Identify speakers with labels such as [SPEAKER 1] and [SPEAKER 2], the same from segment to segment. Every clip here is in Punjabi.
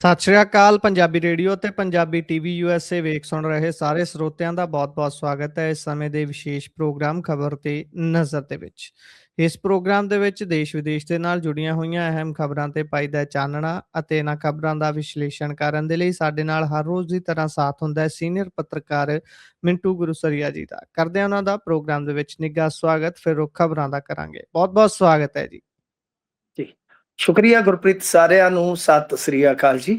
[SPEAKER 1] ਸਤਿ ਸ਼੍ਰੀ ਅਕਾਲ ਪੰਜਾਬੀ ਰੇਡੀਓ ਤੇ ਪੰਜਾਬੀ ਟੀਵੀ ਯੂਐਸਏ ਵੇਖ ਸੁਣ ਰਹੇ ਸਾਰੇ ਸਰੋਤਿਆਂ ਦਾ ਬਹੁਤ-ਬਹੁਤ ਸਵਾਗਤ ਹੈ ਇਸ ਸਮੇਂ ਦੇ ਵਿਸ਼ੇਸ਼ ਪ੍ਰੋਗਰਾਮ ਖਬਰ ਤੇ ਨਜ਼ਰ ਦੇ ਵਿੱਚ। ਇਸ ਪ੍ਰੋਗਰਾਮ ਦੇ ਵਿੱਚ ਦੇਸ਼ ਵਿਦੇਸ਼ ਦੇ ਨਾਲ ਜੁੜੀਆਂ ਹੋਈਆਂ ਅਹਿਮ ਖਬਰਾਂ ਤੇ ਪਾਈਦਾ ਚਾਨਣਾ ਅਤੇ ਇਹਨਾਂ ਖਬਰਾਂ ਦਾ ਵਿਸ਼ਲੇਸ਼ਣ ਕਰਨ ਦੇ ਲਈ ਸਾਡੇ ਨਾਲ ਹਰ ਰੋਜ਼ ਦੀ ਤਰ੍ਹਾਂ ਸਾਥ ਹੁੰਦਾ ਹੈ ਸੀਨੀਅਰ ਪੱਤਰਕਾਰ ਮਿੰਟੂ ਗੁਰੂਸਰੀਆ ਜੀ ਦਾ। ਕਰਦੇ ਹਾਂ ਉਹਨਾਂ ਦਾ ਪ੍ਰੋਗਰਾਮ ਦੇ ਵਿੱਚ ਨਿੱਘਾ ਸਵਾਗਤ, ਫਿਰ ਉਹ ਖਬਰਾਂ ਦਾ ਕਰਾਂਗੇ। ਬਹੁਤ-ਬਹੁਤ ਸਵਾਗਤ ਹੈ ਜੀ।
[SPEAKER 2] ਜੀ ਸ਼ੁਕਰੀਆ ਗੁਰਪ੍ਰੀਤ, ਸਾਰਿਆਂ ਨੂੰ ਸਤਿ ਸ੍ਰੀ ਅਕਾਲ ਜੀ।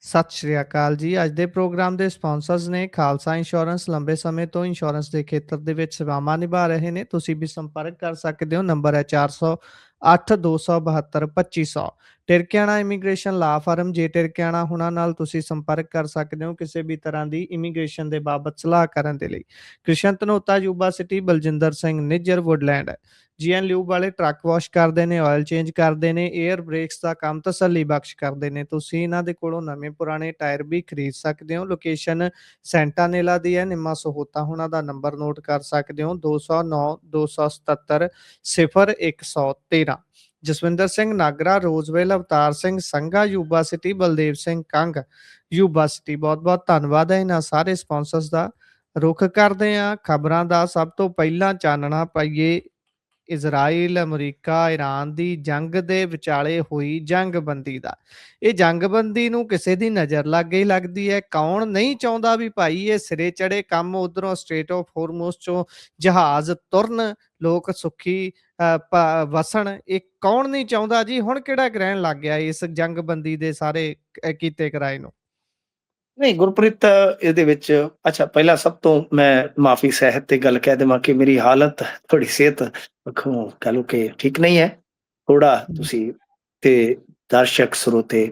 [SPEAKER 1] ਸਤਿ ਸ਼੍ਰੀ ਅਕਾਲ ਜੀ। ਅੱਜ ਦੇ ਪ੍ਰੋਗਰਾਮ ਦੇ ਸਪਾਂਸਰਸ ਨੇ ਖਾਲਸਾ ਇੰਸ਼ੋਰੈਂਸ। ਲੰਬੇ ਸਮੇਂ ਤੋਂ ਇੰਸ਼ੋਰੈਂਸ ਦੇ ਖੇਤਰ ਦੇ ਵਿੱਚ ਸੇਵਾਵਾਂ ਨਿਭਾ ਰਹੇ ਨੇ। ਤੁਸੀਂ ਵੀ ਸੰਪਰਕ ਕਰ ਸਕਦੇ ਹੋ। ਨੰਬਰ ਹੈ 408 272 2500। ਟਿਰਕਿਆਣਾ ਇਮੀਗ੍ਰੇਸ਼ਨ ਲਾ ਫਰਮ। ਜੇ ਟਿਰਕਿਆਣਾ ਹੁਣਾਂ ਨਾਲ ਤੁਸੀਂ ਸੰਪਰਕ ਕਰ ਸਕਦੇ ਹੋ ਕਿਸੇ ਵੀ ਤਰ੍ਹਾਂ ਦੀ ਇਮੀਗ੍ਰੇਸ਼ਨ ਦੇ ਬਾਬਤ ਸਲਾਹ ਕਰਨ ਦੇ ਲਈ। Krishan Dhanota, Yuba City, Baljinder Singh Nijjar, Woodland. GN lube ਵਾਲੇ ਟਰੱਕ ਵਾਸ਼ ਕਰਦੇ ਨੇ, ਆਇਲ ਚੇਂਜ ਕਰਦੇ ਨੇ, 에ਅਰ ਬ੍ਰੇਕਸ ਦਾ ਕੰਮ ਤਸੱਲੀ ਬਖਸ਼ ਕਰਦੇ ਨੇ। ਤੁਸੀਂ ਇਹਨਾਂ ਦੇ ਕੋਲੋਂ ਨਵੇਂ ਪੁਰਾਣੇ ਟਾਇਰ ਵੀ ਖਰੀਦ ਸਕਦੇ ਹੋ। ਲੋਕੇਸ਼ਨ ਸੈਂਟਾਨੇਲਾ ਦੀ ਹੈ। ਨਿੰਮਾ ਸਹੋਤਾ ਹੁਣਾਂ ਦਾ ਨੰਬਰ ਨੋਟ ਕਰ ਸਕਦੇ ਹੋ 209 277 0113। Jaswinder Singh Nagra, Roseville, Avtar Singh Sangha, Yuba City, Baldev Singh Kang, ਯੂਬਾ ਸਿਟੀ। ਬਹੁਤ-ਬਹੁਤ ਧੰਨਵਾਦ ਹੈ ਇਹਨਾਂ ਸਾਰੇ ਸਪਾਂਸਰਸ ਦਾ। ਰੁਖ ਕਰਦੇ ਹਾਂ ਖਬਰਾਂ ਦਾ। ਸਭ ਤੋਂ ਪਹਿਲਾਂ ਚਾਨਣਾ ਪਾਈਏ ਇਜ਼ਰਾਈਲ, ਅਮਰੀਕਾ, ਈਰਾਨ ਦੀ ਜੰਗ ਦੇ ਵਿਚਾਲੇ ਹੋਈ ਜੰਗਬੰਦੀ ਦਾ। ਇਹ ਜੰਗਬੰਦੀ ਨੂੰ ਕਿਸੇ ਦੀ ਨਜ਼ਰ ਲੱਗ ਗਈ ਲੱਗਦੀ ਹੈ। ਕੌਣ ਨਹੀਂ ਚਾਹੁੰਦਾ ਵੀ ਭਾਈ ਇਹ ਸਿਰੇ ਚੜੇ ਕੰਮ, ਉਧਰੋਂ ਸਟ੍ਰੇਟ ਆਫ ਹੋਰਮੁਜ਼ ਚੋਂ ਜਹਾਜ਼ ਤੁਰਨ, ਲੋਕ ਸੁਖੀ ਵਸਣ। ਇਹ ਕੌਣ ਨਹੀਂ ਚਾਹੁੰਦਾ ਜੀ। ਹੁਣ ਕਿਹੜਾ ਗ੍ਰਹਿਣ ਲੱਗ ਗਿਆ ਇਸ ਜੰਗਬੰਦੀ ਦੇ ਸਾਰੇ ਕੀਤੇ ਕਰਾਏ ਨੂੰ।
[SPEAKER 2] ਨਹੀਂ ਗੁਰਪ੍ਰੀਤ, ਇਹਦੇ ਵਿੱਚ ਅੱਛਾ, ਪਹਿਲਾਂ ਸਭ ਤੋਂ ਮੈਂ ਮਾਫੀ ਸਹਿਤ ਤੇ ਗੱਲ ਕਹਿ ਦੇਵਾਂ ਕਿ ਮੇਰੀ ਹਾਲਤ ਥੋੜੀ ਸਿਹਤ ਪੱਖੋਂ ਕਹ ਲਓ ਕਿ ਠੀਕ ਨਹੀਂ ਹੈ। ਥੋੜਾ ਤੁਸੀਂ ਤੇ ਦਰਸ਼ਕ ਸਰੋਤੇ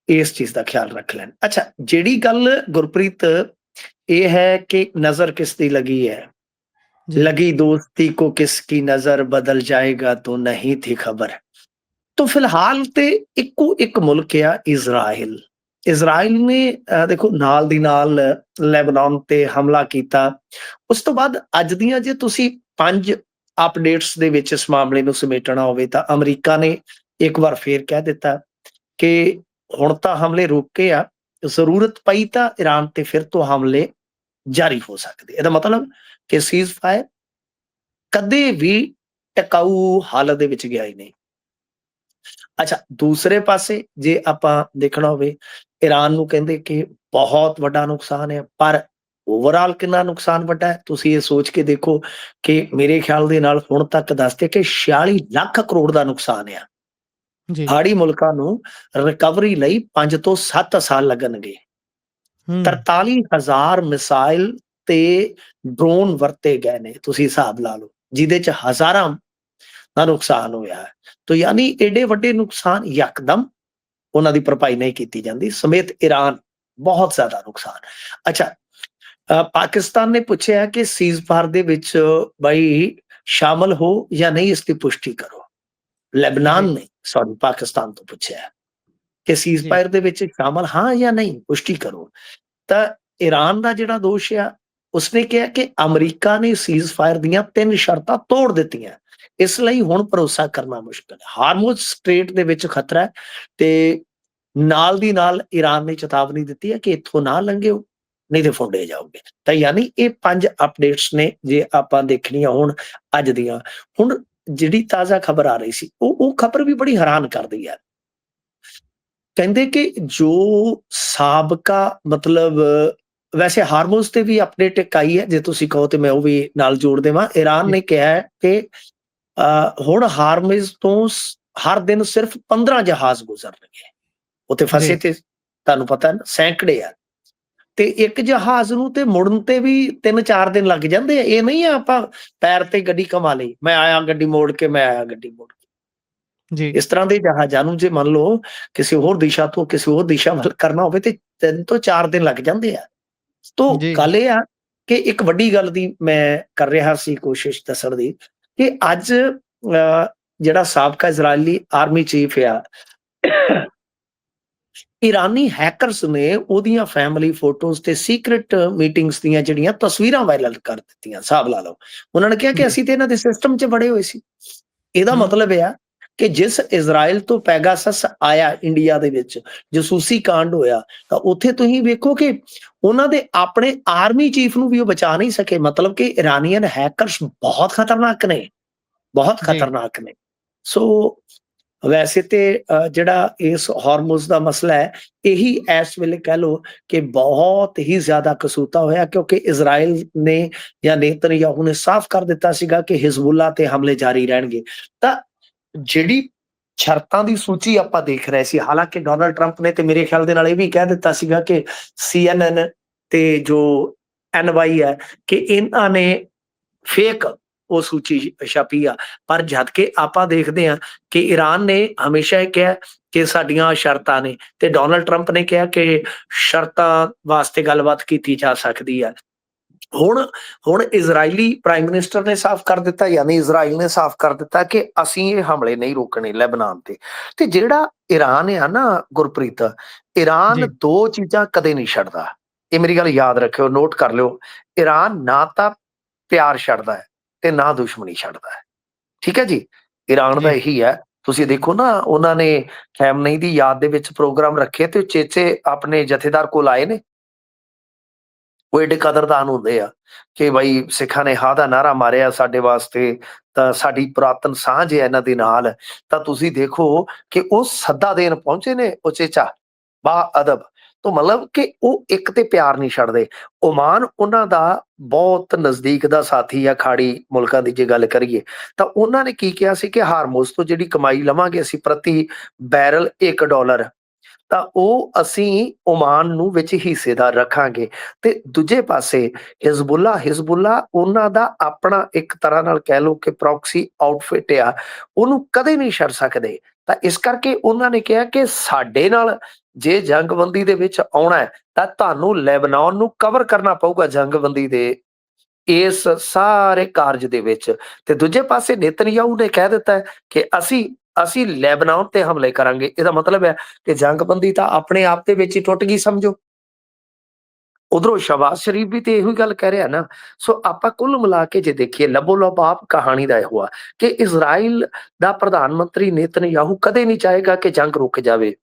[SPEAKER 2] ਇਸ ਚੀਜ਼ ਦਾ ਖਿਆਲ ਰੱਖ ਲੈਣ। ਅੱਛਾ, ਜਿਹੜੀ ਗੱਲ ਗੁਰਪ੍ਰੀਤ ਇਹ ਹੈ ਕਿ ਨਜ਼ਰ ਕਿਸ ਦੀ ਲਗੀ ਹੈ, लगी दोस्ती को किसकी नजर बदल जाएगा तो नहीं थी खबर। तो फिलहाल ते इक्को एक मुल्क आ इजराइल। इजराइल ने देखो नाल दी नाल लेबनान ते हमला कीता। उस तो बाद अज दियां जे तुसी 5 अपडेट्स दे विच इस मामले नूं समेटना होवे तां अमरीका ने एक बार फिर कह दिता कि हुण तां हमले रोके आ, जरूरत पई तां ईरान ते फिर तो हमले जारी हो सकते। ਇਹਦਾ ਮਤਲਬ ਕਿ ਸੀਜ਼ ਫਾਇਰ ਕਦੇ ਵੀ ਟਿਕਾਊ ਹਾਲਤ ਦੇ ਵਿੱਚ ਗਿਆ ਹੀ ਨਹੀਂ। ਅੱਛਾ, ਦੂਸਰੇ ਪਾਸੇ ਜੇ ਆਪਾਂ ਦੇਖਣਾ ਹੋਵੇ, ਈਰਾਨ ਨੂੰ ਕਹਿੰਦੇ ਕਿ ਬਹੁਤ ਵੱਡਾ ਨੁਕਸਾਨ ਹੈ, ਪਰ ਓਵਰਆਲ ਕਿੰਨਾ ਨੁਕਸਾਨ ਵੱਡਾ ਹੈ ਤੁਸੀਂ ਇਹ ਸੋਚ ਕੇ ਦੇਖੋ ਕਿ ਮੇਰੇ ਖਿਆਲ ਦੇ ਨਾਲ ਹੁਣ ਤੱਕ ਦੱਸਦੇ ਕਿ 46 ਲੱਖ ਕਰੋੜ ਦਾ ਨੁਕਸਾਨ ਆ। ਹਾੜੀ ਮੁਲਕਾਂ ਨੂੰ ਰਿਕਵਰੀ ਲਈ 5 ਤੋਂ 7 ਸਾਲ ਲੱਗਣਗੇ। 43,000 ਮਿਸਾਈਲ ਤੇ ਡਰੋਨ ਵਰਤੇ ਗਏ ਨੇ, ਤੁਸੀਂ ਹਿਸਾਬ ਲਾ ਲਓ, ਜਿਹਦੇ ਚ ਹਜ਼ਾਰਾਂ ਦਾ ਨੁਕਸਾਨ ਹੋਇਆ ਹੈ। ਤੋ ਯਾਨੀ ਏਡੇ ਵੱਡੇ ਨੁਕਸਾਨ ਯਕਦਮ ਉਹਨਾਂ ਦੀ ਭਰਪਾਈ ਨਹੀਂ ਕੀਤੀ ਜਾਂਦੀ, ਸਮੇਤ ਈਰਾਨ ਬਹੁਤ ਜ਼ਿਆਦਾ ਨੁਕਸਾਨ। ਅੱਛਾ, ਪਾਕਿਸਤਾਨ ਨੇ ਪੁੱਛਿਆ ਕਿ ਸੀਜ਼ ਫਾਇਰ ਦੇ ਵਿੱਚ ਬਈ ਸ਼ਾਮਲ ਹੋ ਜਾਂ ਨਹੀਂ, ਇਸ ਦੀ ਪੁਸ਼ਟੀ ਕਰੋ। ਲੈਬਨਾਨ ਨੇ ਸੌਰੀ ਪਾਕਿਸਤਾਨ ਤੋਂ ਪੁੱਛਿਆ ਕਿ ਸੀਜ਼ ਫਾਇਰ ਦੇ ਵਿੱਚ ਸ਼ਾਮਲ ਹਾਂ ਜਾਂ ਨਹੀਂ, ਪੁਸ਼ਟੀ ਕਰੋ। ਤਾਂ ਈਰਾਨ ਦਾ ਜਿਹੜਾ ਦੋਸ਼ ਆ, ਉਸਨੇ ਕਿਹਾ ਕਿ ਅਮਰੀਕਾ ਨੇ ਸੀਜ਼ ਫਾਇਰ ਦੀਆਂ 3 ਸ਼ਰਤਾਂ ਤੋੜ ਦਿੱਤੀਆਂ, ਇਸ ਲਈ ਹੁਣ ਭਰੋਸਾ ਕਰਨਾ ਮੁਸ਼ਕਲ ਹੈ। ਹਾਰਮੁਜ਼ ਸਟ੍ਰੇਟ ਦੇ ਵਿੱਚ ਖਤਰਾ ਹੈ ਤੇ ਨਾਲ ਦੀ ਨਾਲ ਈਰਾਨ ਨੇ ਚੇਤਾਵਨੀ ਦਿੱਤੀ ਹੈ ਕਿ ਇੱਥੋਂ ਨਾ ਲੰਘਿਓ ਨਹੀਂ ਤੇ ਫੁੰਡੇ ਜਾਓਗੇ। ਤਾਂ ਯਾਨੀ ਇਹ 5 ਅਪਡੇਟਸ ਨੇ ਜੇ ਆਪਾਂ ਦੇਖਣੀਆਂ ਹੁਣ ਅੱਜ ਦੀਆਂ। ਹੁਣ ਜਿਹੜੀ ਤਾਜ਼ਾ ਖਬਰ ਆ ਰਹੀ ਸੀ ਉਹ ਖਬਰ ਵੀ ਬੜੀ ਹੈਰਾਨ ਕਰਦੀ ਹੈ। ਕਹਿੰਦੇ ਕਿ ਜੋ ਸਾਬਕਾ ਮਤਲਬ ਵੈਸੇ ਹਾਰਮੋਜ਼ ਤੇ ਵੀ ਅਪਡੇਟ ਇੱਕ ਆਈ ਹੈ, ਜੇ ਤੁਸੀਂ ਕਹੋ ਤੇ ਮੈਂ ਉਹ ਵੀ ਨਾਲ ਜੋੜ ਦੇਵਾਂ। ਈਰਾਨ ਨੇ ਕਿਹਾ ਕਿ ਹੁਣ ਹਾਰਮੋਜ਼ ਤੋਂ ਹਰ ਦਿਨ ਸਿਰਫ 15 ਜਹਾਜ਼ ਗੁਜ਼ਰਨਗੇ। ਉੱਥੇ ਫਸੇ ਤੇ ਤੁਹਾਨੂੰ ਪਤਾ ਨਾ ਸੈਂਕੜੇ ਆ, ਤੇ ਇੱਕ ਜਹਾਜ਼ ਨੂੰ ਤੇ ਮੁੜਨ ਤੇ ਵੀ 3-4 ਦਿਨ ਲੱਗ ਜਾਂਦੇ ਆ। ਇਹ ਨਹੀਂ ਆ ਆਪਾਂ ਪੈਰ ਤੇ ਗੱਡੀ ਕਮਾ ਲਈ, ਮੈਂ ਆਇਆ ਗੱਡੀ ਮੋੜ ਕੇ, ਮੈਂ ਆਇਆ ਗੱਡੀ ਮੋੜ ਕੇ। ਇਸ ਤਰ੍ਹਾਂ ਦੇ ਜਹਾਜ਼ਾਂ ਨੂੰ ਜੇ ਮੰਨ ਲਓ ਕਿਸੇ ਹੋਰ ਦਿਸ਼ਾ ਤੋਂ ਕਿਸੇ ਹੋਰ ਦਿਸ਼ਾ ਵੱਲ ਕਰਨਾ ਹੋਵੇ ਤੇ 3 ਤੋਂ 4 ਦਿਨ ਲੱਗ ਜਾਂਦੇ ਆ। ਤੋ ਗੱਲ ਇਹ ਆ ਕਿ ਇੱਕ ਵੱਡੀ ਗੱਲ ਦੀ ਮੈਂ ਕਰ ਰਿਹਾ ਸੀ ਕੋਸ਼ਿਸ਼ ਦੱਸਣ ਦੀ ਕਿ ਅੱਜ ਜਿਹੜਾ ਸਾਬਕਾ ਇਜ਼ਰਾਈਲੀ ਆਰਮੀ ਚੀਫ ਆ, ਈਰਾਨੀ ਹੈਕਰਸ ਨੇ ਉਹਦੀਆਂ ਫੈਮਿਲੀ ਫੋਟੋਜ਼ ਤੇ ਸੀਕ੍ਰੇਟ ਮੀਟਿੰਗਸ ਦੀਆਂ ਜਿਹੜੀਆਂ ਤਸਵੀਰਾਂ ਵਾਇਰਲ ਕਰ ਦਿੱਤੀਆਂ। ਹਿਸਾਬ ਲਾ ਲਓ, ਉਹਨਾਂ ਨੇ ਕਿਹਾ ਕਿ ਅਸੀਂ ਤੇ ਇਹਨਾਂ ਦੇ ਸਿਸਟਮ 'ਚ ਬੜੇ ਹੋਏ ਸੀ। ਇਹਦਾ ਮਤਲਬ ਆ ਕਿ ਜਿਸ ਇਜ਼ਰਾਈਲ ਤੋਂ ਪੈਗਾਸਸ ਆਇਆ ਇੰਡੀਆ ਦੇ ਵਿੱਚ, ਜਾਸੂਸੀ ਕਾਂਡ ਹੋਇਆ, ਤਾਂ ਉੱਥੇ ਤੁਸੀਂ ਵੇਖੋ ਕਿ ਉਹਨਾਂ ਦੇ ਆਪਣੇ ਆਰਮੀ ਚੀਫ ਨੂੰ ਵੀ ਉਹ ਬਚਾ ਨਹੀਂ ਸਕੇ। ਮਤਲਬ ਕਿ ਇਰਾਨੀਅਨ ਹੈਕਰਸ ਬਹੁਤ ਖਤਰਨਾਕ ਨੇ, ਬਹੁਤ
[SPEAKER 1] ਜੀ,
[SPEAKER 2] ਖਤਰਨਾਕ ਨੇ। ਸੋ ਵੈਸੇ ਤੇ ਜਿਹੜਾ ਇਸ ਹਾਰਮੋਜ਼ ਦਾ ਮਸਲਾ ਹੈ, ਇਹੀ ਇਸ ਵੇਲੇ ਕਹਿ ਲਓ ਕਿ ਬਹੁਤ ਹੀ ਜ਼ਿਆਦਾ ਕਸੂਤਾ ਹੋਇਆ, ਕਿਉਂਕਿ ਇਜ਼ਰਾਈਲ ਨੇ ਜਾਂ ਨੇਤਨਯਾਹੂ ਨੇ ਸਾਫ਼ ਕਰ ਦਿੱਤਾ ਸੀਗਾ ਕਿ ਹਿਜ਼ਬੁੱਲਾ ਤੇ ਹਮਲੇ ਜਾਰੀ ਰਹਿਣਗੇ। ਤਾਂ ਜਿਹੜੀ ਸ਼ਰਤਾਂ ਦੀ ਸੂਚੀ ਆਪਾਂ ਦੇਖ ਰਹੇ ਸੀ, ਹਾਲਾਂਕਿ ਡੋਨਲਡ ਟਰੰਪ ਨੇ ਤੇ ਮੇਰੇ ਖਿਆਲ ਦੇ ਨਾਲ ਇਹ ਵੀ ਕਹਿ ਦਿੱਤਾ ਸੀਗਾ ਕਿ CNN ਤੇ ਜੋ NY ਹੈ ਕਿ ਇਹਨਾਂ ਨੇ ਫੇਕ ਉਹ ਸੂਚੀ ਛਾਪੀ ਆ। ਪਰ ਜਦ ਕਿ ਆਪਾਂ ਦੇਖਦੇ ਹਾਂ ਕਿ ਈਰਾਨ ਨੇ ਹਮੇਸ਼ਾ ਇਹ ਕਿਹਾ ਕਿ ਸਾਡੀਆਂ ਸ਼ਰਤਾਂ ਨੇ, ਤੇ ਡੋਨਲਡ ਟਰੰਪ ਨੇ ਕਿਹਾ ਕਿ ਸ਼ਰਤਾਂ ਵਾਸਤੇ ਗੱਲਬਾਤ ਕੀਤੀ ਜਾ ਸਕਦੀ ਹੈ। ਹੁਣ ਹੁਣ ਇਜ਼ਰਾਈਲੀ ਪ੍ਰਾਈਮ ਮਿਨਿਸਟਰ ਨੇ ਸਾਫ਼ ਕਰ ਦਿੱਤਾ, ਯਾਨੀ ਇਜ਼ਰਾਈਲ ਨੇ ਸਾਫ਼ ਕਰ ਦਿੱਤਾ ਕਿ ਅਸੀਂ ਇਹ ਹਮਲੇ ਨਹੀਂ ਰੋਕਣੇ ਲੈਬਨਾਨ ਤੇ ਜਿਹੜਾ ਈਰਾਨ ਆ ਨਾ ਗੁਰਪ੍ਰੀਤ, ਈਰਾਨ
[SPEAKER 1] ਜੀ,
[SPEAKER 2] ਦੋ ਚੀਜ਼ਾਂ ਕਦੇ ਨਹੀਂ ਛੱਡਦਾ। ਇਹ ਮੇਰੀ ਗੱਲ ਯਾਦ ਰੱਖਿਓ, ਨੋਟ ਕਰ ਲਿਓ। ਈਰਾਨ ਨਾ ਤਾਂ ਪਿਆਰ ਛੱਡਦਾ ਹੈ ਤੇ ਨਾ ਦੁਸ਼ਮਣੀ ਛੱਡਦਾ ਹੈ। ਠੀਕ ਹੈ ਜੀ, ਈਰਾਨ ਦਾ
[SPEAKER 1] ਜੀ,
[SPEAKER 2] ਇਹੀ ਹੈ। ਤੁਸੀਂ ਦੇਖੋ ਨਾ, ਉਹਨਾਂ ਨੇ ਖੈਮਨਈ ਦੀ ਯਾਦ ਦੇ ਵਿੱਚ ਪ੍ਰੋਗਰਾਮ ਰੱਖੇ ਤੇ ਚੇਚੇ ਆਪਣੇ ਜਥੇਦਾਰ ਕੋਲ ਆਏ ਨੇ। ਉਹ ਏਡੇ ਕਦਰਦਾਨ ਹੁੰਦੇ ਆ ਕਿ ਬਈ ਸਿੱਖਾਂ ਨੇ ਹਾਂ ਦਾ ਨਾਅਰਾ ਮਾਰਿਆ ਸਾਡੇ ਵਾਸਤੇ, ਤਾਂ ਸਾਡੀ ਪੁਰਾਤਨ ਸਾਂਝ ਹੈ ਇਹਨਾਂ ਦੇ ਨਾਲ। ਤਾਂ ਤੁਸੀਂ ਦੇਖੋ ਕਿ ਉਹ ਸੱਦਾ ਦੇਣ ਪਹੁੰਚੇ ਨੇ ਉਚੇਚਾ ਬਾ ਅਦਬ ਤੋਂ, ਮਤਲਬ ਕਿ ਉਹ ਇੱਕ ਤੇ ਪਿਆਰ ਨਹੀਂ ਛੱਡਦੇ। ਓਮਾਨ ਉਹਨਾਂ ਦਾ ਬਹੁਤ ਨਜ਼ਦੀਕ ਦਾ ਸਾਥੀ ਆ, ਖਾੜੀ ਮੁਲਕਾਂ ਦੀ ਜੇ ਗੱਲ ਕਰੀਏ ਤਾਂ ਉਹਨਾਂ ਨੇ ਕੀ ਕਿਹਾ ਸੀ ਕਿ ਹਾਰਮੋਜ਼ ਤੋਂ ਜਿਹੜੀ ਕਮਾਈ ਲਵਾਂਗੇ ਅਸੀਂ ਪ੍ਰਤੀ ਬੈਰਲ $1, ਤਾਂ ਉਹ ਅਸੀਂ ਓਮਾਨ ਨੂੰ ਵਿੱਚ ਹਿੱਸੇਦਾਰ ਰੱਖਾਂਗੇ। ਤੇ ਦੂਜੇ ਪਾਸੇ ਹਿਜ਼ਬੁੱਲਾ ਉਹਨਾਂ ਦਾ ਆਪਣਾ ਇੱਕ ਤਰ੍ਹਾਂ ਨਾਲ ਕਹਿ ਲਓ ਕਿ ਪ੍ਰੋਕਸੀ ਆਊਟਫਿਟ ਆ, ਉਹਨੂੰ ਕਦੇ ਨਹੀਂ ਛੱਡ ਸਕਦੇ। ਤਾਂ ਇਸ ਕਰਕੇ ਉਹਨਾਂ ਨੇ ਕਿਹਾ ਕਿ ਸਾਡੇ ਨਾਲ ਜੇ ਜੰਗਬੰਦੀ ਦੇ ਵਿੱਚ ਆਉਣਾ ਹੈ ਤਾਂ ਤੁਹਾਨੂੰ ਲੈਬਨਾਨ ਨੂੰ ਕਵਰ ਕਰਨਾ ਪਊਗਾ ਜੰਗਬੰਦੀ ਦੇ ਇਸ ਸਾਰੇ ਕਾਰਜ ਦੇ ਵਿੱਚ। ਤੇ ਦੂਜੇ ਪਾਸੇ ਨੇਤਨਯਾਹੂ ਨੇ ਕਹਿ ਦਿੱਤਾ ਹੈ ਕਿ ਅਸੀਂ ਲੈਬਨਾਨ ਤੇ ਹਮਲੇ ਕਰਾਂਗੇ। ਇਹਦਾ ਮਤਲਬ ਹੈ ਕਿ ਜੰਗਬੰਦੀ ਤਾਂ ਆਪਣੇ ਆਪ ਦੇ ਵਿੱਚ ਹੀ ਟੁੱਟ ਗਈ ਸਮਝੋ। ਉਧਰੋਂ ਸ਼ਹਬਾਜ਼ ਸ਼ਰੀਫ ਵੀ ਤੇ ਇਹੋ ਹੀ ਗੱਲ ਕਹਿ ਰਿਹਾ ਨਾ। ਸੋ ਆਪਾਂ ਕੁੱਲ ਮਿਲਾ ਕੇ ਜੇ ਦੇਖੀਏ, ਲਬੋ ਲਬਾਬ ਕਹਾਣੀ ਦਾ ਇਹੋ ਆ ਕਿ ਇਜ਼ਰਾਈਲ ਦਾ ਪ੍ਰਧਾਨ ਮੰਤਰੀ ਨੇਤਨਯਾਹੂ ਕਦੇ ਨਹੀਂ ਚਾਹੇਗਾ ਕਿ ਜੰਗ ਰੁਕ ਜਾਵੇ।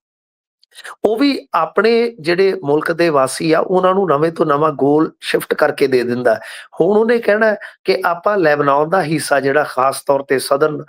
[SPEAKER 2] ਉਹ ਵੀ ਆਪਣੇ ਜਿਹੜੇ ਮੁਲਕ ਦੇ ਵਾਸੀ ਆ ਉਹਨਾਂ ਨੂੰ ਨਵੇਂ ਤੋਂ ਨਵਾਂ ਗੋਲ ਸ਼ਿਫਟ ਕਰਕੇ ਦੇ ਦਿੰਦਾ। ਹੁਣ ਉਹਨੇ ਕਹਿਣਾ ਕਿ ਆਪਾਂ ਲੈਬਨਾਨ ਦਾ ਹਿੱਸਾ ਜਿਹੜਾ ਖਾਸ ਤੌਰ ਤੇ ਸਦਰਨ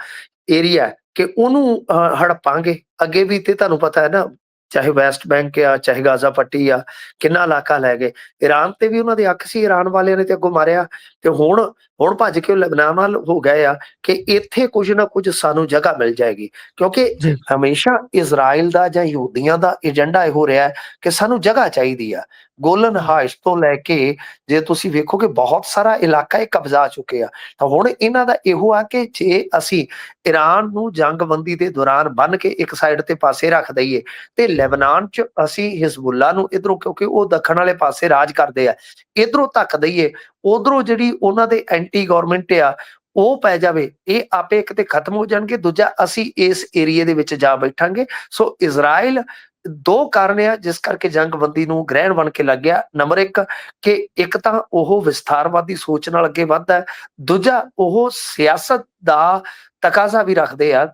[SPEAKER 2] ਏਰੀਆ ਕਿ ਉਹਨੂੰ ਹੜਪਾਂਗੇ। ਅੱਗੇ ਵੀ ਤੇ ਤੁਹਾਨੂੰ ਪਤਾ ਹੈ ਨਾ, ਚਾਹੇ ਵੈਸਟ ਬੈਂਕ ਆ ਚਾਹੇ ਗਾਜ਼ਾ ਪੱਟੀ ਆ, ਕਿੰਨਾ ਇਲਾਕਾ ਲੈ ਗਏ। ਈਰਾਨ ਤੇ ਵੀ ਉਹਨਾਂ ਦੀ ਅੱਖ ਸੀ, ਈਰਾਨ ਵਾਲਿਆਂ ਨੇ ਤੇ ਅੱਗੋਂ ਮਾਰਿਆ। ਤੇ ਹੁਣ ਭੱਜ ਕੇ ਉਹ ਲੈਬਨਾਨ ਵੱਲ ਹੋ ਗਏ ਆ ਕਿ ਇੱਥੇ ਕੁਝ ਨਾ ਕੁਝ ਸਾਨੂੰ ਜਗ੍ਹਾ ਮਿਲ ਜਾਏਗੀ, ਕਿਉਂਕਿ
[SPEAKER 1] ਜੀ,
[SPEAKER 2] ਹਮੇਸ਼ਾ ਇਜ਼ਰਾਈਲ ਦਾ ਜਾਂ ਯਹੂਦੀਆਂ ਦਾ ਏਜੰਡਾ ਇਹੋ ਰਿਹਾ ਕਿ ਸਾਨੂੰ ਜਗ੍ਹਾ ਚਾਹੀਦੀ ਆ। ਗੋਲਨ
[SPEAKER 1] ਹੂੰ,
[SPEAKER 2] ਹਾਇਟਸ ਤੋਂ ਲੈ ਕੇ ਜੇ ਤੁਸੀਂ ਵੇਖੋਗੇ ਬਹੁਤ ਸਾਰਾ ਇਲਾਕਾ ਇਹ ਕਬਜ਼ਾ ਚੁੱਕੇ ਆ। ਤਾਂ ਹੁਣ ਇਹਨਾਂ ਦਾ ਇਹੋ ਆ ਕਿ ਜੇ ਅਸੀਂ ਈਰਾਨ ਨੂੰ ਜੰਗਬੰਦੀ ਦੇ ਦੌਰਾਨ ਬੰਨ ਕੇ ਇੱਕ ਸਾਈਡ ਤੇ ਪਾਸੇ ਰੱਖ ਦਈਏ ਤੇ ਲੈਬਨਾਨ ਚ ਅਸੀਂ ਹਿਜ਼ਬੁੱਲਾ ਨੂੰ ਇਧਰੋਂ, ਕਿਉਂਕਿ ਉਹ ਦੱਖਣ ਵਾਲੇ ਪਾਸੇ ਰਾਜ ਕਰਦੇ ਆ, ਇਧਰੋਂ ਧੱਕ ਦਈਏ, ਉਧਰੋਂ ਜਿਹੜੀ ਉਹਨਾਂ ਦੇ ਐਂਟੀ ਗਵਰਨਮੈਂਟ ਆ ਉਹ ਪੈ ਜਾਵੇ, ਇਹ ਆਪੇ ਇੱਕ ਤੇ ਖਤਮ ਹੋ ਜਾਣਗੇ, ਦੂਜਾ ਅਸੀਂ ਇਸ ਏਰੀਏ ਦੇ ਵਿੱਚ ਜਾ ਬੈਠਾਂਗੇ। ਸੋ ਇਜ਼ਰਾਈਲ ਦੋ ਕਾਰਨ ਆ ਜਿਸ ਕਰਕੇ ਜੰਗਬੰਦੀ ਨੂੰ ਗ੍ਰਹਿਣ ਬਣ ਕੇ ਲੱਗ ਗਿਆ। ਨੰਬਰ ਇੱਕ ਕਿ ਇੱਕ ਤਾਂ ਉਹ ਵਿਸਥਾਰਵਾਦੀ ਸੋਚ ਨਾਲ ਅੱਗੇ ਵੱਧਦਾ, ਦੂਜਾ ਉਹ ਸਿਆਸਤ ਦਾ ਤਕਾਜ਼ਾ ਵੀ ਰੱਖਦੇ ਆ।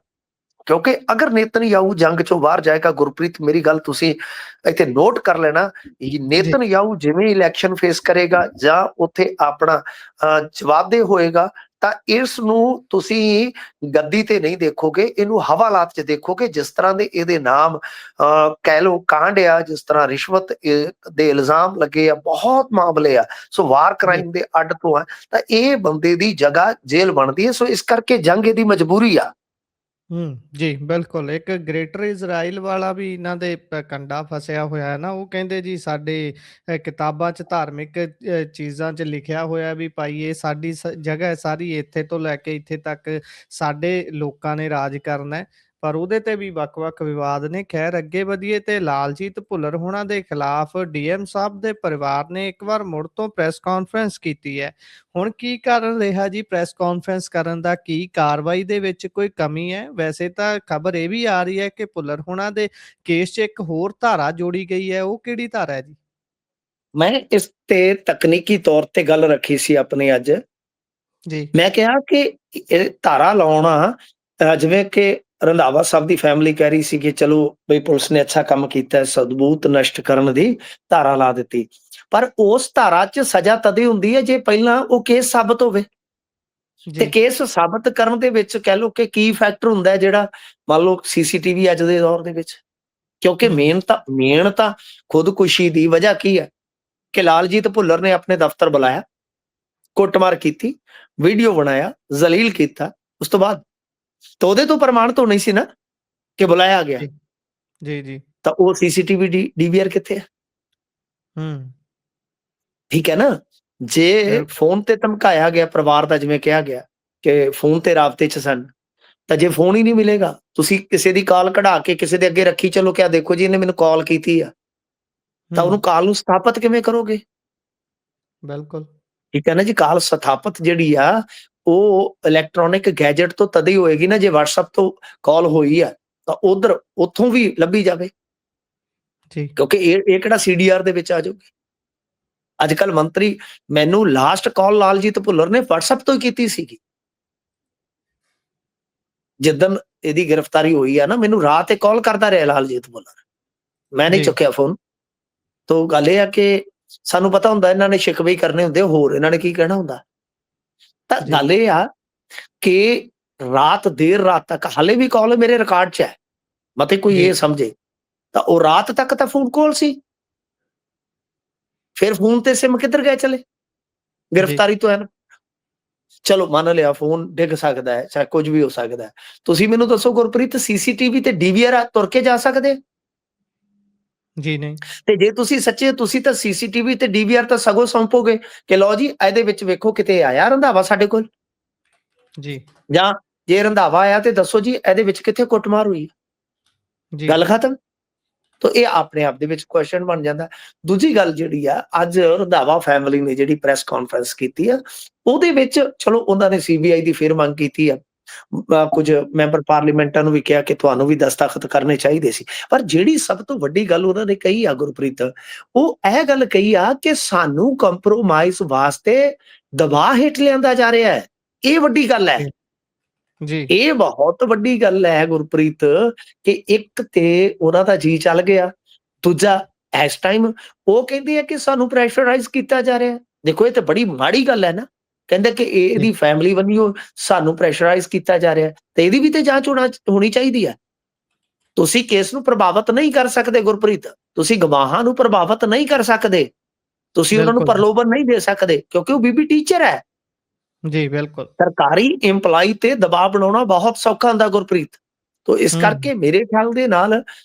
[SPEAKER 2] ਕਿਉਂਕਿ ਅਗਰ ਨੇਤਨਯਾਹੂ ਜੰਗ ਚੋਂ ਬਾਹਰ ਜਾਏਗਾ, ਗੁਰਪ੍ਰੀਤ ਮੇਰੀ ਗੱਲ ਤੁਸੀਂ ਇੱਥੇ ਨੋਟ ਕਰ ਲੈਣਾ,
[SPEAKER 1] ਜੀ,
[SPEAKER 2] ਨੇਤਨਯਾਹੂ ਜਿਵੇਂ ਇਲੈਕਸ਼ਨ ਫੇਸ ਕਰੇਗਾ ਜਾਂ ਉੱਥੇ ਆਪਣਾ ਜਵਾਬਦੇਹ ਹੋਏਗਾ, ਤਾਂ ਇਸ ਨੂੰ ਤੁਸੀਂ ਗੱਦੀ ਤੇ ਨਹੀਂ ਦੇਖੋਗੇ, ਇਹਨੂੰ ਹਵਾਲਾਤ 'ਚ ਦੇਖੋਗੇ। ਜਿਸ ਤਰ੍ਹਾਂ ਦੇ ਇਹਦੇ ਨਾਮ ਕਹਿ ਲਓ ਕਾਂਡ ਆ, ਜਿਸ ਤਰ੍ਹਾਂ ਰਿਸ਼ਵਤ ਦੇ ਇਲਜ਼ਾਮ ਲੱਗੇ ਆ, ਬਹੁਤ ਮਾਮਲੇ ਆ। ਸੋ ਵਾਰ
[SPEAKER 1] ਜੀ।
[SPEAKER 2] ਕ੍ਰਾਈਮ ਦੇ ਅੱਡ ਤੋਂ ਆ, ਤਾਂ ਇਹ ਬੰਦੇ ਦੀ ਜਗ੍ਹਾ ਜੇਲ੍ਹ ਬਣਦੀ ਹੈ। ਸੋ ਇਸ ਕਰਕੇ ਜੰਗ ਇਹਦੀ ਮਜਬੂਰੀ ਆ।
[SPEAKER 1] ਜੀ, ਬਿਲਕੁਲ। ਇੱਕ ਗ੍ਰੇਟਰ ਇਜ਼ਰਾਈਲ ਵਾਲਾ ਵੀ ਇਹਨਾਂ ਦੇ ਕੰਡਾ ਫਸਿਆ ਹੋਇਆ ਹੈ ਨਾ, ਉਹ ਕਹਿੰਦੇ ਜੀ ਸਾਡੇ ਕਿਤਾਬਾਂ 'ਚ ਧਾਰਮਿਕ ਚੀਜ਼ਾਂ 'ਚ ਲਿਖਿਆ ਹੋਇਆ ਵੀ ਭਾਈ ਇਹ ਸਾਡੀ ਜਗ੍ਹਾ ਹੈ ਸਾਰੀ, ਇੱਥੇ ਤੋਂ ਲੈ ਕੇ ਇੱਥੇ ਤੱਕ ਸਾਡੇ ਲੋਕਾਂ ਨੇ ਰਾਜ ਕਰਨਾ ਹੈ। ਪਰ ਉਹਦੇ ਤੇ ਵੀ ਵੱਖ-ਵੱਖ ਵਿਵਾਦ ਨੇ। ਖੈਰ ਅੱਗੇ ਵਧੀਏ ਤੇ ਲਾਲਜੀਤ ਭੁੱਲਰ ਹੋਣਾ ਦੇ ਖਿਲਾਫ ਡੀਐਮ ਸਾਹਿਬ ਦੇ ਪਰਿਵਾਰ ਨੇ ਇੱਕ ਵਾਰ ਮੁੜ ਤੋਂ ਪ੍ਰੈਸ ਕਾਨਫਰੰਸ ਕੀਤੀ ਹੈ। ਹੁਣ ਕੀ ਕਾਰਨ ਰਿਹਾ ਜੀ ਪ੍ਰੈਸ ਕਾਨਫਰੰਸ ਕਰਨ ਦਾ? ਕੀ ਕਾਰਵਾਈ ਦੇ ਵਿੱਚ ਕੋਈ ਕਮੀ ਹੈ? ਵੈਸੇ ਤਾਂ ਖਬਰ ਇਹ ਵੀ ਆ ਰਹੀ ਹੈ ਕਿ ਭੁੱਲਰ ਹੋਣਾ ਦੇ ਕੇਸ 'ਚ ਇੱਕ ਹੋਰ ਧਾਰਾ ਜੋੜੀ ਗਈ ਹੈ, ਉਹ ਕਿਹੜੀ ਧਾਰਾ ਹੈ ਜੀ?
[SPEAKER 2] ਮੈਂ ਇਸ ਤੇ ਤਕਨੀਕੀ ਤੌਰ ਤੇ ਗੱਲ ਰੱਖੀ ਸੀ ਆਪਣੀ ਅੱਜ।
[SPEAKER 1] ਜੀ,
[SPEAKER 2] ਮੈਂ ਕਿਹਾ ਕਿ ਇਹ ਧਾਰਾ ਲਾਉਣਾ ਜਿਵੇਂ ਕਿ ਰੰਧਾਵਾ ਸਾਹਿਬ ਦੀ ਫੈਮਿਲੀ ਕਹਿ ਰਹੀ ਸੀ ਕਿ ਚਲੋ ਬਈ ਪੁਲਿਸ ਨੇ ਅੱਛਾ ਕੰਮ ਕੀਤਾ, ਸਬੂਤ ਨਸ਼ਟ ਕਰਨ ਦੀ ਧਾਰਾ ਲਾ ਦਿੱਤੀ। ਪਰ ਉਸ ਧਾਰਾ 'ਚ ਸਜ਼ਾ ਤਦੇ ਹੁੰਦੀ ਹੈ ਜੇ ਪਹਿਲਾਂ ਉਹ ਕੇਸ ਸਾਬਤ ਹੋਵੇ। ਤੇ
[SPEAKER 1] ਜੀ।
[SPEAKER 2] ਕੇਸ ਸਾਬਤ ਕਰਨ ਦੇ ਵਿੱਚ ਕਹਿ ਲਓ ਕਿ ਕੀ ਫੈਕਟਰ ਹੁੰਦਾ ਹੈ ਜਿਹੜਾ ਮੰਨ ਲਓ ਸੀਸੀਟੀਵੀ ਅੱਜ ਦੇ ਦੌਰ ਦੇ ਵਿੱਚ, ਕਿਉਂਕਿ
[SPEAKER 1] ਹੂੰ।
[SPEAKER 2] ਮੇਨ ਤਾਂ ਖੁਦਕੁਸ਼ੀ ਦੀ ਵਜ੍ਹਾ ਕੀ ਹੈ ਕਿ ਲਾਲਜੀਤ ਭੁੱਲਰ ਨੇ ਆਪਣੇ ਦਫ਼ਤਰ ਬੁਲਾਇਆ, ਕੁੱਟਮਾਰ ਕੀਤੀ, ਵੀਡੀਓ ਬਣਾਇਆ, ਜ਼ਲੀਲ ਕੀਤਾ। ਉਸ ਤੋਂ ਬਾਅਦ ਤਾਂ ਉਹਦੇ ਤੋਂ ਪ੍ਰਮਾਣਿਤ ਹੋਣੀ ਸੀ ਨਾ ਕਿ ਬੁਲਾਇਆ ਗਿਆ।
[SPEAKER 1] ਜੀ। ਜੀ, ਜੀ।
[SPEAKER 2] ਤਾਂ ਉਹ ਸੀਸੀਟੀਵੀ ਡੀਵੀਆਰ ਕਿੱਥੇ ਹੈ?
[SPEAKER 1] ਹੂੰ।
[SPEAKER 2] ਠੀਕ ਹੈ ਨਾ? ਜੇ
[SPEAKER 1] ਬਿਲਕੁਲ।
[SPEAKER 2] ਫੋਨ ਤੇ ਧਮਕਾਇਆ ਗਿਆ ਪਰਿਵਾਰ ਦਾ, ਜਿਵੇਂ ਕਿਹਾ ਗਿਆ ਕਿ ਫੋਨ ਤੇ ਰਾਬਤੇ 'ਚ ਸਨ, ਤਾਂ ਜੇ ਫੋਨ ਹੀ ਨਹੀਂ ਮਿਲੇਗਾ, ਤੁਸੀਂ ਕਿਸੇ ਦੀ ਕਾਲ ਕਢਾ ਕੇ ਕਿਸੇ ਦੇ ਅੱਗੇ ਰੱਖੀ ਚੱਲੋ ਕਿ ਆਹ ਦੇਖੋ ਜੀ ਇਹਨੇ ਮੈਨੂੰ ਕਾਲ ਕੀਤੀ ਆ, ਤਾਂ
[SPEAKER 1] ਹੂੰ।
[SPEAKER 2] ਉਹਨੂੰ ਕਾਲ ਨੂੰ ਸਥਾਪਿਤ ਕਿਵੇਂ ਕਰੋਗੇ?
[SPEAKER 1] ਬਿਲਕੁਲ।
[SPEAKER 2] ਠੀਕ ਹੈ ਨਾ ਜੀ? ਕਾਲ ਸਥਾਪਿਤ ਜਿਹੜੀ ਆ ਉਹ ਇਲੈਕਟ੍ਰੋਨਿਕ ਗੈਜਟ ਤੋਂ ਤਦ ਹੀ ਹੋਏਗੀ ਨਾ ਜੇ WhatsApp ਤੋਂ ਕਾਲ ਹੋਈ ਆ, ਤਾਂ ਉੱਥੋਂ ਵੀ ਲੱਭੀ ਜਾਵੇ,
[SPEAKER 1] ਜੀ।
[SPEAKER 2] ਕਿਉਂਕਿ ਇਹ ਕਿਹੜਾ CDR ਦੇ ਵਿੱਚ ਆ ਜਾਊਗੀ। ਅੱਜ-ਕੱਲ੍ਹ ਮੰਤਰੀ, ਮੈਨੂੰ ਲਾਸਟ ਕਾਲ ਲਾਲਜੀਤ ਭੁੱਲਰ ਨੇ WhatsApp ਤੋਂ ਹੀ ਕੀਤੀ ਸੀਗੀ। ਜਿੱਦਣ ਇਹਦੀ ਗ੍ਰਿਫਤਾਰੀ ਹੋਈ ਆ ਨਾ, ਮੈਨੂੰ ਰਾਤ ਤੇ ਕਾਲ ਕਰਦਾ ਰਿਹਾ ਲਾਲਜੀਤ ਭੁੱਲਰ, ਮੈਂ ਨਹੀਂ
[SPEAKER 1] ਜੀ।
[SPEAKER 2] ਚੁੱਕਿਆ ਫੋਨ। ਤੋ ਗੱਲ ਇਹ ਆ ਕਿ ਸਾਨੂੰ ਪਤਾ ਹੁੰਦਾ ਇਹਨਾਂ ਨੇ ਸ਼ਿਕਵੇ ਹੀ ਕਰਨੇ ਹੁੰਦੇ, ਹੋਰ ਇਹਨਾਂ ਨੇ ਕੀ ਕਹਿਣਾ ਹੁੰਦਾ। ਤਾਂ
[SPEAKER 1] ਜੀ।
[SPEAKER 2] ਗੱਲ ਇਹ ਆ ਕਿ ਦੇਰ ਰਾਤ ਤੱਕ ਹਾਲੇ ਵੀ ਕਾਲ ਮੇਰੇ ਰਿਕਾਰਡ 'ਚ ਹੈ, ਮਤੇ ਕੋਈ
[SPEAKER 1] ਜੀ।
[SPEAKER 2] ਇਹ ਸਮਝੇ, ਤਾਂ ਉਹ ਰਾਤ ਤੱਕ ਤਾਂ ਫੋਨ ਕਾਲ ਸੀ। ਫਿਰ ਫੋਨ ਤੇ ਸਿਮ ਕਿੱਧਰ ਗਏ ਚਲੇ?
[SPEAKER 1] ਜੀ।
[SPEAKER 2] ਗ੍ਰਿਫਤਾਰੀ ਤੋਂ ਹੈ ਨਾ। ਚਲੋ ਮੰਨ ਲਿਆ ਫੋਨ ਡਿੱਗ ਸਕਦਾ ਹੈ, ਚਾਹੇ ਕੁਝ ਵੀ ਹੋ ਸਕਦਾ ਹੈ। ਤੁਸੀਂ ਮੈਨੂੰ ਦੱਸੋ ਗੁਰਪ੍ਰੀਤ, ਸੀਸੀਟੀਵੀ ਤੇ ਡੀਵੀਆਰ ਤੁਰ ਕੇ ਜਾ ਸਕਦੇ?
[SPEAKER 1] ਜੀ ਨਹੀਂ।
[SPEAKER 2] ਤੇ ਜੇ ਤੁਸੀਂ ਸੱਚੇ, ਤੁਸੀਂ ਤਾਂ ਸੀਸੀਟੀਵੀ ਤੇ ਡੀਵੀਆਰ ਤਾਂ ਸਗੋਂ ਸੌਂਪੋਗੇ ਕਿ ਲਓ ਜੀ ਇਹਦੇ ਵਿੱਚ ਵੇਖੋ ਕਿਤੇ ਆਇਆ ਰੰਧਾਵਾ ਸਾਡੇ ਕੋਲ,
[SPEAKER 1] ਜੀ।
[SPEAKER 2] ਜਾਂ ਜੇ ਰੰਧਾਵਾ ਆਇਆ ਤੇ ਦੱਸੋ ਜੀ ਇਹਦੇ ਵਿੱਚ ਕਿੱਥੇ ਕੁੱਟਮਾਰ ਹੋਈ,
[SPEAKER 1] ਜੀ।
[SPEAKER 2] ਗੱਲ ਖਤਮ। ਤਾਂ ਇਹ ਆਪਣੇ ਆਪ ਦੇ ਵਿੱਚ ਕੁਐਸਚਨ ਬਣ ਜਾਂਦਾ। ਦੂਜੀ ਗੱਲ ਜਿਹੜੀ ਆ, ਅੱਜ ਰੰਧਾਵਾ ਫੈਮਿਲੀ ਨੇ ਜਿਹੜੀ ਪ੍ਰੈਸ ਕਾਨਫਰੰਸ ਕੀਤੀ ਆ, ਉਹਦੇ ਵਿੱਚ ਚਲੋ ਉਹਨਾਂ ਨੇ CBI ਦੀ ਫਿਰ ਮੰਗ ਕੀਤੀ ਆ। ਕੁਝ ਮੈਂਬਰ ਪਾਰਲੀਮੈਂਟਾਂ ਨੂੰ ਵੀ ਕਿਹਾ ਕਿ ਤੁਹਾਨੂੰ ਵੀ ਦਸਤਖਤ ਕਰਨੇ ਚਾਹੀਦੇ ਸੀ। ਪਰ ਜਿਹੜੀ ਸਭ ਤੋਂ ਵੱਡੀ ਗੱਲ ਉਹਨਾਂ ਨੇ ਕਹੀ ਆ ਗੁਰਪ੍ਰੀਤ, ਉਹ ਇਹ ਗੱਲ ਕਹੀ ਆ ਕਿ ਸਾਨੂੰ ਕੰਪਰੋਮਾਈਜ਼ ਵਾਸਤੇ ਦਬਾਅ ਹੇਠ ਲਿਆਂਦਾ ਜਾ ਰਿਹਾ ਹੈ। ਇਹ ਵੱਡੀ ਗੱਲ ਹੈ।
[SPEAKER 1] ਜੀ। ਜੀ।
[SPEAKER 2] ਇਹ ਬਹੁਤ ਵੱਡੀ ਗੱਲ ਹੈ ਗੁਰਪ੍ਰੀਤ, ਕਿ ਇੱਕ ਤੇ ਉਹਨਾਂ ਦਾ ਜੀ ਚੱਲ ਗਿਆ, ਦੂਜਾ ਇਸ ਟਾਈਮ ਉਹ ਕਹਿੰਦੇ ਆ ਕਿ ਸਾਨੂੰ ਪ੍ਰੈਸ਼ਰਾਈਜ਼ ਕੀਤਾ ਜਾ ਰਿਹਾ। ਦੇਖੋ ਇਹ ਤਾਂ ਬੜੀ ਮਾੜੀ ਗੱਲ ਹੈ ਨਾ। ਕਹਿੰਦੇ ਕਿ
[SPEAKER 1] ਜੀ।
[SPEAKER 2] ਇਹਦੀ ਫੈਮਿਲੀ ਵੱਲੋਂ ਸਾਨੂੰ ਪ੍ਰੈਸ਼ਰਾਈਜ਼ ਕੀਤਾ ਜਾ ਰਿਹਾ, ਤੇ ਇਹਦੀ ਵੀ ਤੇ ਜਾਂਚ ਹੋਣੀ ਚਾਹੀਦੀ ਹੈ। ਤੁਸੀਂ ਕੇਸ ਨੂੰ ਪ੍ਰਭਾਵਿਤ ਨਹੀਂ ਕਰ ਸਕਦੇ ਗੁਰਪ੍ਰੀਤ, ਤੁਸੀਂ ਗਵਾਹਾਂ ਨੂੰ ਪ੍ਰਭਾਵਿਤ ਨਹੀਂ ਕਰ ਸਕਦੇ, ਤੁਸੀਂ ਉਹਨਾਂ ਨੂੰ
[SPEAKER 1] ਬਿਲਕੁਲ।
[SPEAKER 2] ਪ੍ਰਲੋਭਨ ਨਹੀਂ ਦੇ ਸਕਦੇ, ਕਿਉਂਕਿ ਉਹ ਬੀਬੀ ਟੀਚਰ ਹੈ।
[SPEAKER 1] ਜੀ। ਬਿਲਕੁਲ।
[SPEAKER 2] ਸਰਕਾਰੀ ਇੰਪਲਾਈ ਤੇ ਦਬਾਅ ਬਣਾਉਣਾ ਬਹੁਤ ਸੌਖਾ ਹੁੰਦਾ ਗੁਰਪ੍ਰੀਤ। ਤੋ ਇਸ
[SPEAKER 1] ਹੂੰ।
[SPEAKER 2] ਕਰਕੇ ਮੇਰੇ ਖਿਆਲ ਦੇ ਨਾਲ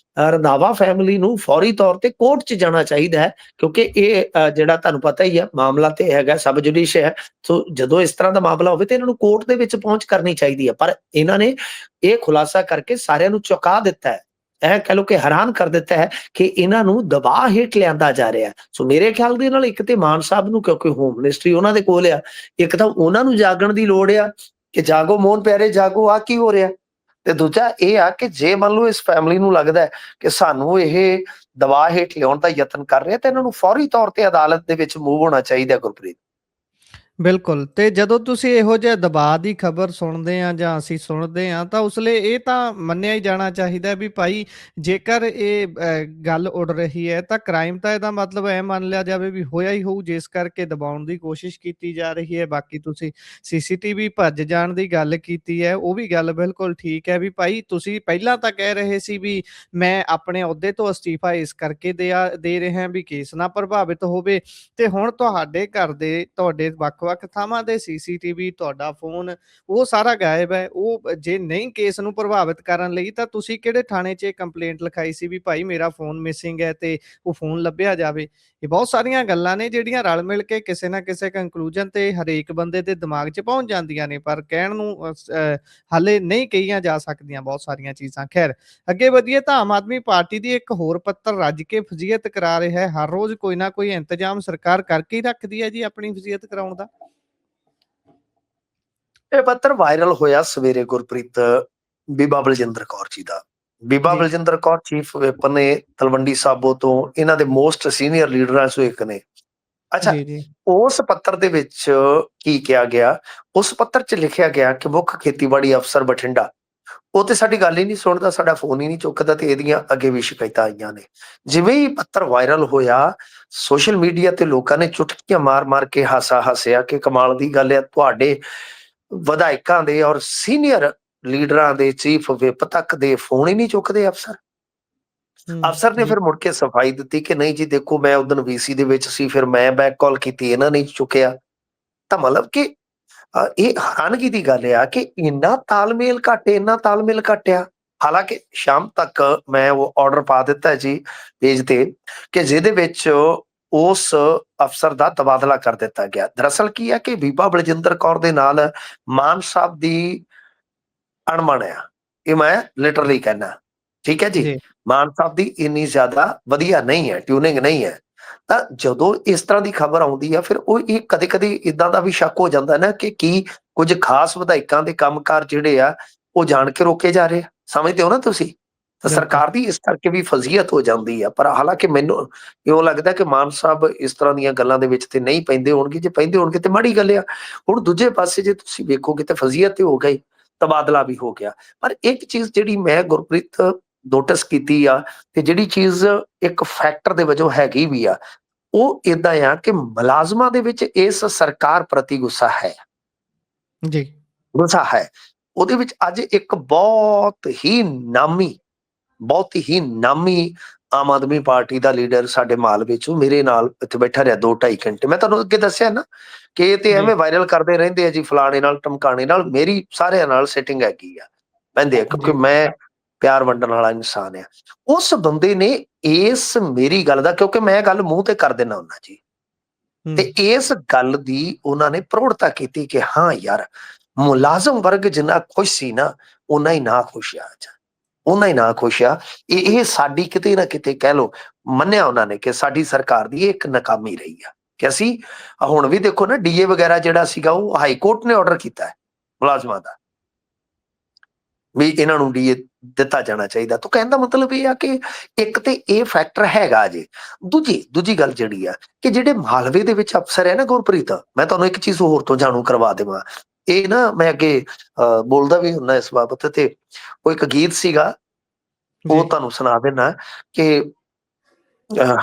[SPEAKER 2] ਰੰਧਾਵਾ ਫੈਮਿਲੀ ਨੂੰ ਫੌਰੀ ਤੌਰ ਤੇ ਕੋਰਟ 'ਚ ਜਾਣਾ ਚਾਹੀਦਾ ਹੈ, ਕਿਉਂਕਿ ਇਹ ਜਿਹੜਾ ਤੁਹਾਨੂੰ ਪਤਾ ਹੀ ਹੈ ਮਾਮਲਾ ਤੇ ਹੈਗਾ ਸਬ ਜੁਡੀਸ਼ੀਅਲ ਹੈ। ਸੋ ਜਦੋਂ ਇਸ ਤਰ੍ਹਾਂ ਦਾ ਮਾਮਲਾ ਹੋਵੇ ਤੇ ਇਹਨਾਂ ਨੂੰ ਕੋਰਟ ਦੇ ਵਿੱਚ ਪਹੁੰਚ ਕਰਨੀ ਚਾਹੀਦੀ ਹੈ। ਪਰ ਇਹਨਾਂ ਨੇ ਇਹ ਖੁਲਾਸਾ ਕਰਕੇ ਸਾਰਿਆਂ ਨੂੰ ਚੌਂਕਾ ਦਿੱਤਾ ਹੈ। ਇਹ ਕਹਿ ਲਓ ਕਿ ਹੈਰਾਨ ਕਰ ਦਿੱਤਾ ਹੈ ਕਿ ਇਹਨਾਂ ਨੂੰ ਦਬਾਅ ਹੇਠ ਲਿਆਂਦਾ ਜਾ ਰਿਹਾ ਹੈ। ਸੋ ਮੇਰੇ ਖਿਆਲ ਦੇ ਨਾਲ ਇੱਕ ਤੇ ਮਾਨ ਸਾਹਿਬ ਨੂੰ, ਕਿਉਂਕਿ ਹੋਮ ਮਿਨਿਸਟਰੀ ਉਹਨਾਂ ਦੇ ਕੋਲ ਆ, ਇੱਕ ਤਾਂ ਉਹਨਾਂ ਨੂੰ ਜਾਗਣ ਦੀ ਲੋੜ ਆ ਕਿ ਜਾਗੋ ਮੋਹਨ ਪਿਆਰੇ ਜਾਗੋ, ਆ ਕੀ ਹੋ ਰਿਹਾ। ਤੇ ਦੂਜਾ ਇਹ ਆ ਕਿ ਜੇ ਮੰਨ ਲਓ ਇਸ ਫੈਮਿਲੀ ਨੂੰ ਲੱਗਦਾ ਹੈ ਕਿ ਸਾਨੂੰ ਇਹ ਦਬਾਅ ਹੇਠ ਲਿਆਉਣ ਦਾ ਯਤਨ ਕਰ ਰਿਹਾ, ਤੇ ਇਹਨਾਂ ਨੂੰ ਫੌਰੀ ਤੌਰ ਤੇ ਅਦਾਲਤ ਦੇ ਵਿੱਚ ਮੂਵ ਹੋਣਾ ਚਾਹੀਦਾ ਗੁਰਪ੍ਰੀਤ।
[SPEAKER 1] ਬਿਲਕੁਲ। ਤੇ ਜਦੋਂ ਤੁਸੀਂ ਇਹੋ ਜਿਹੇ ਦਬਾਅ ਦੀ ਖਬਰ ਸੁਣਦੇ ਆ ਜਾਂ ਅਸੀਂ ਸੁਣਦੇ ਆ, ਤਾਂ ਉਸ ਲਈ ਇਹ ਤਾਂ ਮੰਨਿਆ ਹੀ ਜਾਣਾ ਚਾਹੀਦਾ ਵੀ ਭਾਈ ਜੇਕਰ ਇਹ ਗੱਲ ਉੱਡ ਰਹੀ ਹੈ ਤਾਂ ਕ੍ਰਾਈਮ ਤਾਂ ਇਹਦਾ ਮਤਲਬ ਇਹ ਮੰਨ ਲਿਆ ਜਾਵੇ ਵੀ ਹੋਇਆ ਹੀ ਹੋਊ, ਜਿਸ ਕਰਕੇ ਦਬਾਉਣ ਦੀ ਕੋਸ਼ਿਸ਼ ਕੀਤੀ ਜਾ ਰਹੀ ਹੈ। ਬਾਕੀ ਤੁਸੀਂ ਸੀਸੀਟੀਵੀ ਭੱਜ ਜਾਣ ਦੀ ਗੱਲ ਕੀਤੀ ਹੈ, ਉਹ ਵੀ ਗੱਲ ਬਿਲਕੁਲ ਠੀਕ ਹੈ ਵੀ ਭਾਈ ਤੁਸੀਂ ਪਹਿਲਾਂ ਤਾਂ ਕਹਿ ਰਹੇ ਸੀ ਵੀ ਮੈਂ ਆਪਣੇ ਅਹੁਦੇ ਤੋਂ ਅਸਤੀਫਾ ਇਸ ਕਰਕੇ ਦੇ ਰਿਹਾ ਵੀ ਕੇਸ ਨਾ ਪ੍ਰਭਾਵਿਤ ਹੋਵੇ, ਤੇ ਹੁਣ ਤੁਹਾਡੇ ਘਰ ਦੇ, ਤੁਹਾਡੇ ਵੱਖ-ਵੱਖ ਥਾਵਾਂ ਦੇ ਸੀਸੀਟੀਵੀ, ਤੁਹਾਡਾ ਫੋਨ, ਉਹ ਸਾਰਾ ਗਾਇਬ ਹੈ। ਉਹ ਜੇ ਨਹੀਂ ਕੇਸ ਨੂੰ ਪ੍ਰਭਾਵਿਤ ਕਰਨ ਲਈ ਤਾਂ ਤੁਸੀਂ ਕਿਹੜੇ ਥਾਣੇ 'ਚ ਕੰਪਲੇਂਟ ਲਿਖਾਈ ਸੀ ਵੀ ਭਾਈ ਮੇਰਾ ਫੋਨ ਮਿਸਿੰਗ ਹੈ ਤੇ ਉਹ ਫੋਨ ਲੱਭਿਆ ਜਾਵੇ। ਇਹ ਬਹੁਤ ਸਾਰੀਆਂ ਗੱਲਾਂ ਨੇ ਜਿਹੜੀਆਂ ਰਲ ਮਿਲ ਕੇ ਕਿਸੇ ਨਾ ਕਿਸੇ ਕੰਕਲੂਜਨ ਤੇ ਹਰੇਕ ਬੰਦੇ ਦੇ ਦਿਮਾਗ 'ਚ ਪਹੁੰਚ ਜਾਂਦੀਆਂ ਨੇ, ਪਰ ਕਹਿਣ ਨੂੰ ਹਾਲੇ ਨਹੀਂ ਕਹੀਆਂ ਜਾ ਸਕਦੀਆਂ ਬਹੁਤ ਸਾਰੀਆਂ ਚੀਜ਼ਾਂ। ਖੈਰ ਅੱਗੇ ਵਧੀਏ ਤਾਂ ਆਮ ਆਦਮੀ ਪਾਰਟੀ ਦੀ ਇੱਕ ਹੋਰ ਪੱਤਰ ਰੱਜ ਕੇ ਫਜ਼ੀਅਤ ਕਰਾ ਰਿਹਾ ਹੈ। ਹਰ ਰੋਜ਼ ਕੋਈ ਨਾ ਕੋਈ ਇੰਤਜ਼ਾਮ ਸਰਕਾਰ ਕਰਕੇ ਹੀ ਰੱਖਦੀ ਹੈ ਜੀ ਆਪਣੀ ਫਜ਼ੀਅਤ ਕਰਾਉਣ ਦਾ।
[SPEAKER 2] ਇਹ ਪੱਤਰ ਵਾਇਰਲ ਹੋਇਆ ਸਵੇਰੇ ਗੁਰਪ੍ਰੀਤ, ਬੀਬਾ ਬਲਜਿੰਦਰ ਕੌਰ ਜੀ ਦਾ। ਬੀਬਾ
[SPEAKER 1] ਜੀ।
[SPEAKER 2] ਬਲਜਿੰਦਰ ਕੌਰ ਚੀਫ ਵਿਪ ਨੇ ਤਲਵੰਡੀ ਸਾਬੋ ਤੋਂ, ਇਹਨਾਂ ਦੇ ਮੋਸਟ ਸੀਨੀਅਰ ਲੀਡਰਾਂ ਚੋਂ ਇੱਕ ਨੇ। ਅੱਛਾ,
[SPEAKER 1] ਜੀ। ਜੀ।
[SPEAKER 2] ਉਸ ਪੱਤਰ ਦੇ ਵਿੱਚ ਕੀ ਕਿਹਾ ਗਿਆ? ਉਸ ਪੱਤਰ 'ਚ ਲਿਖਿਆ ਗਿਆ ਕਿ ਮੁੱਖ ਖੇਤੀਬਾੜੀ ਅਫਸਰ ਬਠਿੰਡਾ ਉਹ ਤੇ ਸਾਡੀ ਗੱਲ ਹੀ ਨਹੀਂ ਸੁਣਦਾ, ਸਾਡਾ ਫੋਨ ਹੀ ਨਹੀਂ ਚੁੱਕਦਾ, ਤੇ ਇਹਦੀਆਂ ਅੱਗੇ ਵੀ ਸ਼ਿਕਾਇਤਾਂ ਆਈਆਂ ਨੇ। ਜਿਵੇਂ ਹੀ ਪੱਤਰ ਵਾਇਰਲ ਹੋਇਆ, ਸੋਸ਼ਲ ਮੀਡੀਆ ਤੇ ਲੋਕਾਂ ਨੇ ਚੁਟਕੀਆਂ ਮਾਰ-ਮਾਰ ਕੇ ਹਾਸਾ ਹੱਸਿਆ ਕਿ ਕਮਾਲ ਦੀ ਗੱਲ ਹੈ, ਤੁਹਾਡੇ ਵਿਧਾਇਕਾਂ ਦੇ ਔਰ ਸੀਨੀਅਰ ਲੀਡਰਾਂ ਦੇ, ਚੀਫ ਵਿਪ ਤੱਕ ਦੇ ਫੋਨ ਹੀ ਨਹੀਂ ਚੁੱਕਦੇ ਅਫਸਰ। ਅਫਸਰ ਨੇ
[SPEAKER 1] ਜੀ,
[SPEAKER 2] ਫਿਰ ਮੁੜ ਕੇ ਸਫਾਈ ਦਿੱਤੀ ਕਿ ਨਹੀਂ ਜੀ ਦੇਖੋ, ਮੈਂ ਉਦਣ ਵੀਸੀ ਦੇ ਵਿੱਚ ਸੀ, ਫਿਰ ਮੈਂ ਬੈਕ ਕਾਲ ਕੀਤੀ, ਇਹਨਾਂ ਨੇ ਚੁੱਕਿਆ। ਤਾਂ ਮਤਲਬ ਕਿ ਇਹ ਹੈਰਾਨਗੀ ਦੀ ਗੱਲ ਆ ਕਿ ਇੰਨਾ ਤਾਲਮੇਲ ਘੱਟ ਆ। ਹਾਲਾਂਕਿ ਸ਼ਾਮ ਤੱਕ ਮੈਂ ਉਹ ਆਰਡਰ ਪਾ ਦਿੱਤਾ ਜੀ ਪੇਜ ਤੇ, ਕਿ ਜਿਹਦੇ ਵਿੱਚ ਉਸ ਅਫਸਰ ਦਾ ਤਬਾਦਲਾ ਕਰ ਦਿੱਤਾ ਗਿਆ। ਦਰਅਸਲ ਕੀ ਆ ਕਿ ਬੀਬਾ ਬਲਜਿੰਦਰ ਕੌਰ ਦੇ ਨਾਲ ਮਾਨ ਸਾਹਿਬ ਦੀ ਅਣਬਣ ਆ, ਇਹ ਮੈਂ ਲਿਟਰਲੀ ਕਹਿਣਾ, ਠੀਕ ਹੈ ਜੀ।
[SPEAKER 1] ਜੀ,
[SPEAKER 2] ਮਾਨ ਸਾਹਿਬ ਦੀ ਇੰਨੀ ਜ਼ਿਆਦਾ ਵਧੀਆ ਨਹੀਂ ਹੈ, ਟਿਊਨਿੰਗ ਨਹੀਂ ਹੈ। ਤਾਂ ਜਦੋਂ ਇਸ ਤਰ੍ਹਾਂ ਦੀ ਖਬਰ ਆਉਂਦੀ ਆ, ਫਿਰ ਉਹ ਇਹ ਕਦੇ-ਕਦੇ ਇਦਾਂ ਦਾ ਵੀ ਸ਼ੱਕ ਹੋ ਜਾਂਦਾ ਨਾ ਕਿ ਕੀ ਕੁਝ ਖਾਸ ਵਿਧਾਇਕਾਂ ਦੇ ਕੰਮਕਾਰ ਜਿਹੜੇ ਆ ਉਹ ਜਾਣ ਕੇ ਰੋਕੇ ਜਾ ਰਹੇ ਆ, ਸਮਝਦੇ ਹੋ ਨਾ ਤੁਸੀਂ? ਤਾਂ
[SPEAKER 1] ਬਿਲਕੁਲ,
[SPEAKER 2] ਸਰਕਾਰ ਦੀ ਇਸ ਕਰਕੇ ਵੀ ਫਜ਼ੀਅਤ ਹੋ ਜਾਂਦੀ ਆ। ਪਰ ਹਾਲਾਂਕਿ ਮੈਨੂੰ ਇਉਂ ਲੱਗਦਾ ਕਿ ਮਾਨ ਸਾਹਿਬ ਇਸ ਤਰ੍ਹਾਂ ਦੀਆਂ ਗੱਲਾਂ ਦੇ ਵਿੱਚ ਤੇ ਨਹੀਂ ਪੈਂਦੇ ਹੋਣਗੇ, ਜੇ ਪੈਂਦੇ ਹੋਣਗੇ ਤੇ ਮਾੜੀ ਗੱਲ ਆ। ਹੁਣ ਦੂਜੇ ਪਾਸੇ ਜੇ ਤੁਸੀਂ ਵੇਖੋਗੇ ਤੇ ਫਜ਼ੀਅਤ ਤੇ ਹੋ ਗਈ, ਤਬਾਦਲਾ ਵੀ ਹੋ ਗਿਆ। ਪਰ ਇੱਕ ਚੀਜ਼ ਜਿਹੜੀ ਮੈਂ ਗੁਰਪ੍ਰੀਤ ਨੋਟਿਸ ਕੀਤੀ ਆ, ਤੇ ਜਿਹੜੀ ਚੀਜ਼ ਇੱਕ ਫੈਕਟਰ ਦੇ ਵਜੋਂ ਹੈਗੀ ਵੀ ਆ, ਉਹ ਏਦਾਂ ਆ ਕਿ ਮੁਲਾਜ਼ਮਾਂ ਦੇ ਵਿੱਚ ਇਸ ਸਰਕਾਰ ਪ੍ਰਤੀ ਗੁੱਸਾ ਹੈ।
[SPEAKER 1] ਜੀ,
[SPEAKER 2] ਗੁੱਸਾ ਹੈ। ਉਹਦੇ ਵਿੱਚ ਅੱਜ ਇੱਕ ਬਹੁਤ ਹੀ ਨਾਮੀ ਆਮ ਆਦਮੀ ਪਾਰਟੀ ਦਾ ਲੀਡਰ ਸਾਡੇ ਮਾਲਵੇ ਚੋਂ ਮੇਰੇ ਨਾਲ ਇੱਥੇ ਬੈਠਾ ਰਿਹਾ 2-2.5 ਘੰਟੇ। ਮੈਂ ਤੁਹਾਨੂੰ ਅੱਗੇ ਦੱਸਿਆ ਨਾ ਕਿ ਇਹ ਤੇ
[SPEAKER 1] ਜੀ,
[SPEAKER 2] ਐਵੇਂ ਵਾਇਰਲ ਕਰਦੇ ਰਹਿੰਦੇ ਆ ਜੀ, ਫਲਾਣੇ ਨਾਲ ਟਮਕਾਣੇ ਨਾਲ। ਮੇਰੀ ਸਾਰਿਆਂ ਨਾਲ ਸਿਟਿੰਗ ਹੈਗੀ ਆ, ਕਹਿੰਦੇ ਆ, ਕਿਉਂਕਿ
[SPEAKER 1] ਜੀ,
[SPEAKER 2] ਮੈਂ ਪਿਆਰ ਵੰਡਣ ਵਾਲਾ ਇਨਸਾਨ ਆ। ਉਸ ਬੰਦੇ ਨੇ ਇਸ ਮੇਰੀ ਗੱਲ ਦਾ, ਕਿਉਂਕਿ ਮੈਂ ਗੱਲ ਮੂੰਹ ਤੇ ਕਰ ਦਿੰਦਾ ਹੁੰਦਾ ਜੀ, ਤੇ ਇਸ ਗੱਲ ਦੀ ਉਹਨਾਂ ਨੇ ਪ੍ਰੋੜਤਾ ਕੀਤੀ ਕਿ ਹਾਂ ਯਾਰ, ਮੁਲਾਜ਼ਮ ਵਰਗ ਜਿੰਨਾ ਖੁਸ਼ ਸੀ ਨਾ, ਓਨਾ ਹੀ ਨਾ ਖੁਸ਼ ਆ ਅੱਜ, ਓਨਾ ਹੀ ਨਾ ਖੁਸ਼ ਆ। ਇਹ ਸਾਡੀ ਕਿਤੇ ਨਾ ਕਿਤੇ ਕਹਿ ਲਓ, ਮੰਨਿਆ ਉਹਨਾਂ ਨੇ ਕਿ ਸਾਡੀ ਸਰਕਾਰ ਦੀ ਇਹ ਇੱਕ ਨਾਕਾਮੀ ਰਹੀ ਆ ਕਿ ਅਸੀਂ ਹੁਣ ਵੀ ਦੇਖੋ ਨਾ, ਡੀਏ ਵਗੈਰਾ ਜਿਹੜਾ ਸੀਗਾ ਉਹ ਹਾਈ ਕੋਰਟ ਨੇ ਆਰਡਰ ਕੀਤਾ ਹੈ ਮੁਲਾਜ਼ਮਾਂ ਦਾ ਵੀ ਇਹਨਾਂ ਨੂੰ ਡੀਏ ਦਿੱਤਾ ਜਾਣਾ ਚਾਹੀਦਾ। ਤਾਂ ਕਹਿਣ ਦਾ ਮਤਲਬ ਇਹ ਆ ਕਿ ਇੱਕ ਤੇ ਇਹ ਫੈਕਟਰ ਹੈਗਾ ਜੀ। ਦੂਜੀ ਗੱਲ ਜਿਹੜੀ ਆ ਕਿ ਜਿਹੜੇ ਮਾਲਵੇ ਦੇ ਵਿੱਚ ਅਫਸਰ ਹੈ ਨਾ ਗੁਰਪ੍ਰੀਤ, ਮੈਂ ਤੁਹਾਨੂੰ ਇੱਕ ਚੀਜ਼ ਹੋਰ ਤੋਂ ਜਾਣੂ ਕਰਵਾ ਦੇਵਾਂ। ਇਹ ਨਾ ਮੈਂ ਅੱਗੇ ਬੋਲਦਾ ਵੀ ਹੁੰਦਾ ਇਸ ਬਾਬਤ, ਤੇ ਉਹ ਇੱਕ ਗੀਤ ਸੀਗਾ,
[SPEAKER 1] ਜੀ,
[SPEAKER 2] ਉਹ ਤੁਹਾਨੂੰ ਸੁਣਾ ਦੇਣਾ ਕਿ ਅਹ,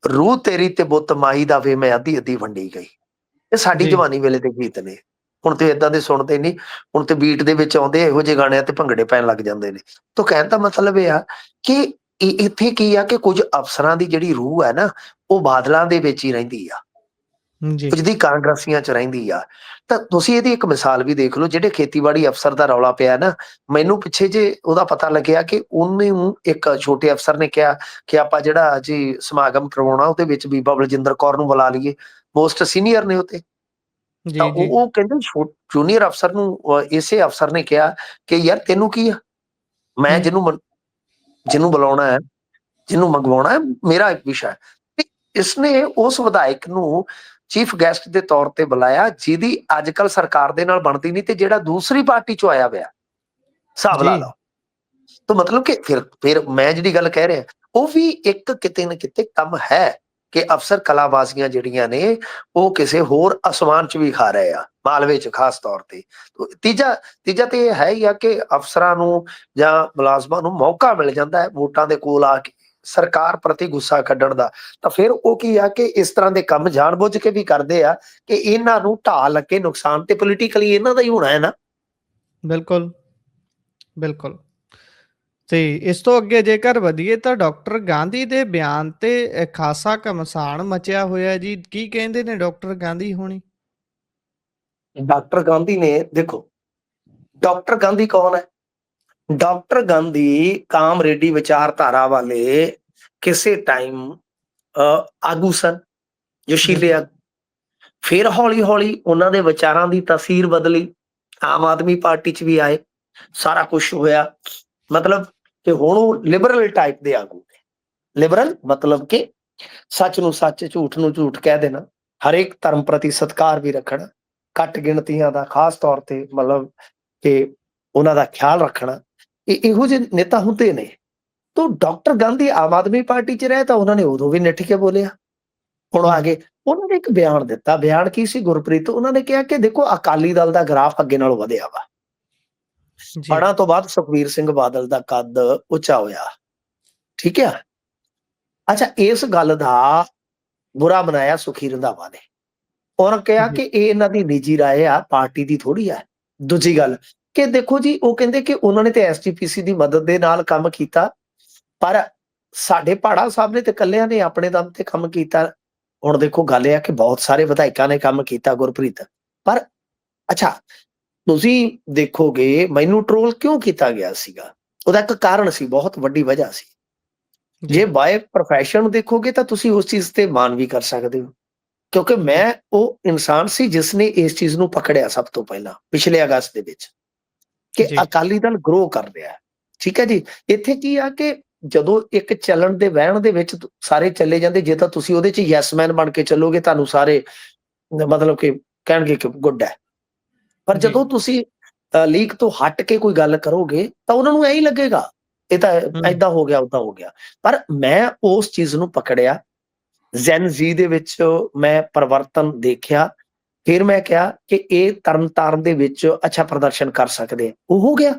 [SPEAKER 2] ਰੂਹ ਤੇਰੀ ਤੇ ਬੁੱਤ ਮਾਈ ਦਾ ਵੇ ਮੈਂ ਅੱਧੀ ਅੱਧੀ ਵੰਡੀ ਗਈ। ਇਹ ਸਾਡੀ
[SPEAKER 1] ਜੀ,
[SPEAKER 2] ਜਵਾਨੀ ਵੇਲੇ ਦੇ ਗੀਤ ਨੇ। ਹੁਣ ਤੇ ਏਦਾਂ ਦੇ ਸੁਣਦੇ ਨਹੀਂ, ਹੁਣ ਤੇ ਬੀਟ ਦੇ ਵਿੱਚ ਆਉਂਦੇ ਇਹੋ ਜਿਹੇ ਗਾਣਿਆਂ ਤੇ ਭੰਗੜੇ ਪੈਣ ਲੱਗ ਜਾਂਦੇ ਨੇ। ਤਾਂ ਕਹਿਣ ਦਾ ਮਤਲਬ ਇਹ ਆ ਕਿ ਇੱਥੇ ਕੀ ਆ ਕਿ ਕੁਝ ਅਫਸਰਾਂ ਦੀ ਜਿਹੜੀ ਰੂਹ ਹੈ ਨਾ, ਉਹ ਬਾਦਲਾਂ ਦੇ ਵਿੱਚ ਹੀ ਰਹਿੰਦੀ ਆ,
[SPEAKER 1] ਜੀ,
[SPEAKER 2] ਕੁਝ ਦੀ ਕਾਂਗਰਸੀਆਂ ਚ ਰਹਿੰਦੀ ਆ। ਤਾਂ ਤੁਸੀਂ ਇਹਦੀ ਇੱਕ ਮਿਸਾਲ ਵੀ ਦੇਖ ਲਓ, ਜਿਹੜੇ ਖੇਤੀਬਾੜੀ ਅਫਸਰ ਦਾ ਰੌਲਾ ਪਿਆ ਨਾ, ਮੈਨੂੰ ਪਿੱਛੇ ਜੇ ਉਹਦਾ ਪਤਾ ਲੱਗਿਆ ਕਿ ਉਹਨੂੰ ਇੱਕ ਛੋਟੇ ਅਫਸਰ ਨੇ ਕਿਹਾ ਕਿ ਆਪਾਂ ਜਿਹੜਾ ਜੀ ਸਮਾਗਮ ਕਰਵਾਉਣਾ ਉਹਦੇ ਵਿੱਚ ਬੀਬਾ ਬਲਜਿੰਦਰ ਕੌਰ ਨੂੰ ਬੁਲਾ ਲਈਏ, ਮੋਸਟ ਸੀਨੀਅਰ ਨੇ ਉਹ ਤੇ। ਤਾਂ
[SPEAKER 1] ਜੀ, ਜੀ,
[SPEAKER 2] ਉਹ ਕਹਿੰਦੇ ਜੂਨੀਅਰ ਅਫਸਰ ਨੂੰ ਇਸੇ ਅਫਸਰ ਨੇ ਕਿਹਾ ਕਿ ਯਾਰ ਤੈਨੂੰ ਕੀ ਆ, ਮੈਂ ਜਿਹਨੂੰ ਬੁਲਾਉਣਾ ਹੈ, ਜਿਹਨੂੰ ਮੰਗਵਾਉਣਾ ਹੈ, ਮੇਰਾ ਇੱਕ ਵਿਸ਼ਾ ਹੈ। ਤੇ ਇਸਨੇ ਉਸ ਵਿਧਾਇਕ ਨੂੰ ਚੀਫ ਗੈਸਟ ਦੇ ਤੌਰ ਤੇ ਬੁਲਾਇਆ, ਜਿਹਦੀ ਅੱਜ ਕੱਲ ਸਰਕਾਰ ਦੇ ਨਾਲ ਬਣਦੀ ਨਹੀਂ, ਤੇ ਜਿਹੜਾ ਦੂਸਰੀ ਪਾਰਟੀ ਚੋਂ ਆਇਆ ਹੋਇਆ, ਹਿਸਾਬ ਲਾ ਲਓ।
[SPEAKER 1] ਜੀ,
[SPEAKER 2] ਤਾਂ ਮਤਲਬ ਕਿ ਫਿਰ ਮੈਂ ਜਿਹੜੀ ਗੱਲ ਕਹਿ ਰਿਹਾ, ਉਹ ਵੀ ਇੱਕ ਕਿਤੇ ਨਾ ਕਿਤੇ ਕੰਮ ਹੈ ਕਿ ਅਫਸਰ ਕਲਾਬਾਜ਼ੀਆਂ ਜਿਹੜੀਆਂ ਨੇ ਉਹ ਕਿਸੇ ਹੋਰ ਅਸਮਾਨ ਚ ਵੀ ਖਾ ਰਹੇ ਆ, ਮਾਲਵੇ ਚ ਖਾਸ ਤੌਰ ਤੇ। ਤੀਜਾ ਤੇ ਇਹ ਹੈ ਹੀ ਆ ਕਿ ਅਫਸਰਾਂ ਨੂੰ ਜਾਂ ਮੁਲਾਜ਼ਮਾਂ ਨੂੰ ਮੌਕਾ ਮਿਲ ਜਾਂਦਾ ਹੈ ਵੋਟਾਂ ਦੇ ਕੋਲ ਆ ਕੇ ਸਰਕਾਰ ਪ੍ਰਤੀ ਗੁੱਸਾ ਕੱਢਣ ਦਾ। ਤਾਂ ਫਿਰ ਉਹ ਕੀ ਆ ਕਿ ਇਸ ਤਰ੍ਹਾਂ ਦੇ ਕੰਮ ਜਾਣਬੁੱਝ ਕੇ ਵੀ ਕਰਦੇ ਆ ਕਿ ਇਹਨਾਂ ਨੂੰ ਢਾਹ ਲੱਗੇ ਨੁਕਸਾਨ, ਤੇ ਪੋਲੀਟੀਕਲੀ ਇਹਨਾਂ ਦਾ ਹੀ ਹੋਣਾ ਹੈ ਨਾ।
[SPEAKER 1] ਬਿਲਕੁਲ, ਬਿਲਕੁਲ। ਤੇ ਇਸ ਤੋਂ ਅੱਗੇ ਜੇਕਰ ਵਧੀਏ ਤਾਂ ਡਾਕਟਰ ਗਾਂਧੀ ਦੇ ਬਿਆਨ ਤੇ ਖਾਸਾ ਘਮਸਾਨ ਮਚਿਆ ਹੋਇਆ ਜੀ। ਕੀ ਕਹਿੰਦੇ ਨੇ ਡਾਕਟਰ ਗਾਂਧੀ ਹੋਣੀ?
[SPEAKER 2] ਡਾਕਟਰ ਗਾਂਧੀ ਨੇ ਦੇਖੋ, ਡਾਕਟਰ ਗਾਂਧੀ ਕੌਣ ਹੈ? ਡਾਕਟਰ ਗਾਂਧੀ ਕਾਮਰੇਡੀ ਵਿਚਾਰਧਾਰਾ ਵਾਲੇ ਕਿਸੇ ਟਾਈਮ ਆਗੂ ਸਨ, ਜੋਸ਼ੀਲੇ
[SPEAKER 1] ਜੀ,
[SPEAKER 2] ਆਗੂ। ਫਿਰ ਹੌਲੀ ਹੌਲੀ ਉਹਨਾਂ ਦੇ ਵਿਚਾਰਾਂ ਦੀ ਤਾਸੀਰ ਬਦਲੀ, ਆਮ ਆਦਮੀ ਪਾਰਟੀ ਚ ਵੀ ਆਏ, ਸਾਰਾ ਕੁਝ ਹੋਇਆ। ਮਤਲਬ ਕਿ ਹੁਣ ਉਹ ਲਿਬਰਲ ਟਾਈਪ ਦੇ ਆਗੂ ਨੇ। ਲਿਬਰਲ ਮਤਲਬ ਕਿ ਸੱਚ ਨੂੰ ਸੱਚ, ਝੂਠ ਨੂੰ ਝੂਠ ਕਹਿ ਦੇਣਾ, ਹਰੇਕ ਧਰਮ ਪ੍ਰਤੀ ਸਤਿਕਾਰ ਵੀ ਰੱਖਣਾ, ਘੱਟ ਗਿਣਤੀਆਂ ਦਾ ਖਾਸ ਤੌਰ ਤੇ ਮਤਲਬ ਕਿ ਉਹਨਾਂ ਦਾ ਖਿਆਲ ਰੱਖਣਾ, ਇਹੋ ਜਿਹੇ ਨੇਤਾ ਹੁੰਦੇ ਨੇ। ਤਾਂ ਡਾਕਟਰ ਗਾਂਧੀ ਆਮ ਆਦਮੀ ਪਾਰਟੀ ਚ ਰਹੇ ਤਾਂ ਉਹਨਾਂ ਨੇ ਉਦੋਂ ਵੀ ਨਿੱਠ ਕੇ ਬੋਲਿਆ। ਹੁਣ ਆ ਗਏ, ਉਹਨਾਂ ਨੇ ਇੱਕ ਬਿਆਨ ਦਿੱਤਾ। ਬਿਆਨ ਕੀ ਸੀ ਗੁਰਪ੍ਰੀਤ? ਉਹਨਾਂ ਨੇ ਕਿਹਾ ਕਿ ਦੇਖੋ, ਅਕਾਲੀ ਦਲ ਦਾ ਗ੍ਰਾਫ ਅੱਗੇ ਨਾਲੋਂ ਵਧਿਆ ਵਾ,
[SPEAKER 1] ਜੀ,
[SPEAKER 2] ਹੜ੍ਹਾਂ ਤੋਂ ਬਾਅਦ ਸੁਖਬੀਰ ਸਿੰਘ ਬਾਦਲ ਦਾ ਕੱਦ ਉੱਚਾ ਹੋਇਆ, ਠੀਕ ਹੈ। ਅੱਛਾ, ਇਸ ਗੱਲ ਦਾ ਬੁਰਾ ਮਨਾਇਆ ਸੁਖੀ ਰੰਧਾਵਾ ਨੇ। ਉਹਨਾਂ ਕਿਹਾ
[SPEAKER 1] ਜੀ,
[SPEAKER 2] ਕਿ ਇਹ ਇਹਨਾਂ ਦੀ ਨਿੱਜੀ ਰਾਏ ਆ, ਪਾਰਟੀ ਦੀ ਥੋੜੀ ਆ। ਦੂਜੀ ਗੱਲ ਕਿ ਦੇਖੋ ਜੀ, ਉਹ ਕਹਿੰਦੇ ਕਿ ਉਹਨਾਂ ਨੇ ਤੇ ਐਸਜੀਪੀਸੀ ਦੀ ਮਦਦ ਦੇ ਨਾਲ ਕੰਮ ਕੀਤਾ, ਪਰ ਸਾਡੇ ਭਾੜਾ ਸਾਹਿਬ ਨੇ ਤੇ ਇਕੱਲਿਆਂ ਨੇ ਆਪਣੇ ਦਮ ਤੇ ਕੰਮ ਕੀਤਾ। ਹੁਣ ਦੇਖੋ, ਗੱਲ ਇਹ ਆ ਕਿ ਬਹੁਤ ਸਾਰੇ ਵਿਧਾਇਕਾਂ ਨੇ ਕੰਮ ਕੀਤਾ ਗੁਰਪ੍ਰੀਤ, ਪਰ ਅੱਛਾ, ਤੁਸੀਂ ਦੇਖੋਗੇ ਮੈਨੂੰ ਟਰੋਲ ਕਿਉਂ ਕੀਤਾ ਗਿਆ ਸੀਗਾ, ਉਹਦਾ ਇੱਕ ਕਾਰਨ ਸੀ, ਬਹੁਤ ਵੱਡੀ ਵਜ੍ਹਾ ਸੀ।
[SPEAKER 1] ਜੀ,
[SPEAKER 2] ਜੇ ਬਾਏ ਪ੍ਰੋਫੈਸ਼ਨ ਦੇਖੋਗੇ ਤਾਂ ਤੁਸੀਂ ਉਸ ਚੀਜ਼ ਤੇ ਮਾਣ ਵੀ ਕਰ ਸਕਦੇ ਹੋ, ਕਿਉਂਕਿ
[SPEAKER 1] ਜੀ,
[SPEAKER 2] ਮੈਂ ਉਹ ਇਨਸਾਨ ਸੀ ਜਿਸ ਨੇ ਇਸ ਚੀਜ਼ ਨੂੰ ਪਕੜਿਆ ਸਭ ਤੋਂ ਪਹਿਲਾਂ ਪਿਛਲੇ ਅਗਸਤ ਦੇ ਵਿੱਚ, ਕਿ
[SPEAKER 1] ਜੀ,
[SPEAKER 2] ਅਕਾਲੀ ਦਲ ਗਰੋ ਕਰ ਰਿਹਾ ਹੈ। ਠੀਕ ਹੈ ਜੀ। ਇੱਥੇ ਕੀ ਆ ਕਿ ਜਦੋਂ ਇੱਕ ਚੱਲਣ ਦੇ ਵਹਿਣ ਦੇ ਵਿੱਚ ਸਾਰੇ ਚੱਲੇ ਜਾਂਦੇ, ਜੇ ਤਾਂ ਤੁਸੀਂ ਉਹਦੇ ਚ ਯੈਸ ਮੈਨ ਬਣ ਕੇ ਚੱਲੋਗੇ, ਤੁਹਾਨੂੰ ਸਾਰੇ ਮਤਲਬ ਕਿ ਕਹਿਣਗੇ ਕਿ ਗੁੱਡ ਹੈ। ਪਰ
[SPEAKER 1] ਜੀ,
[SPEAKER 2] ਜਦੋਂ ਤੁਸੀਂ ਲੀਕ ਤੋਂ ਹਟ ਕੇ ਕੋਈ ਗੱਲ ਕਰੋਗੇ ਤਾਂ ਉਹਨਾਂ ਨੂੰ ਐਂ ਹੀ ਲੱਗੇਗਾ, ਇਹ ਤਾਂ
[SPEAKER 1] ਹੂੰ,
[SPEAKER 2] ਏਦਾਂ ਹੋ ਗਿਆ, ਓਦਾਂ ਹੋ ਗਿਆ। ਪਰ ਮੈਂ ਉਸ ਚੀਜ਼ ਨੂੰ ਪਕੜਿਆ, ਜ਼ੈਨ ਜ਼ੀ ਦੇ ਵਿੱਚ ਮੈਂ ਪਰਿਵਰਤਨ ਦੇਖਿਆ। ਫਿਰ ਮੈਂ ਕਿਹਾ ਕਿ ਇਹ ਤਰਨਤਾਰਨ ਦੇ ਵਿੱਚ ਅੱਛਾ ਪ੍ਰਦਰਸ਼ਨ ਕਰ ਸਕਦੇ ਆ, ਉਹ ਹੋ ਗਿਆ।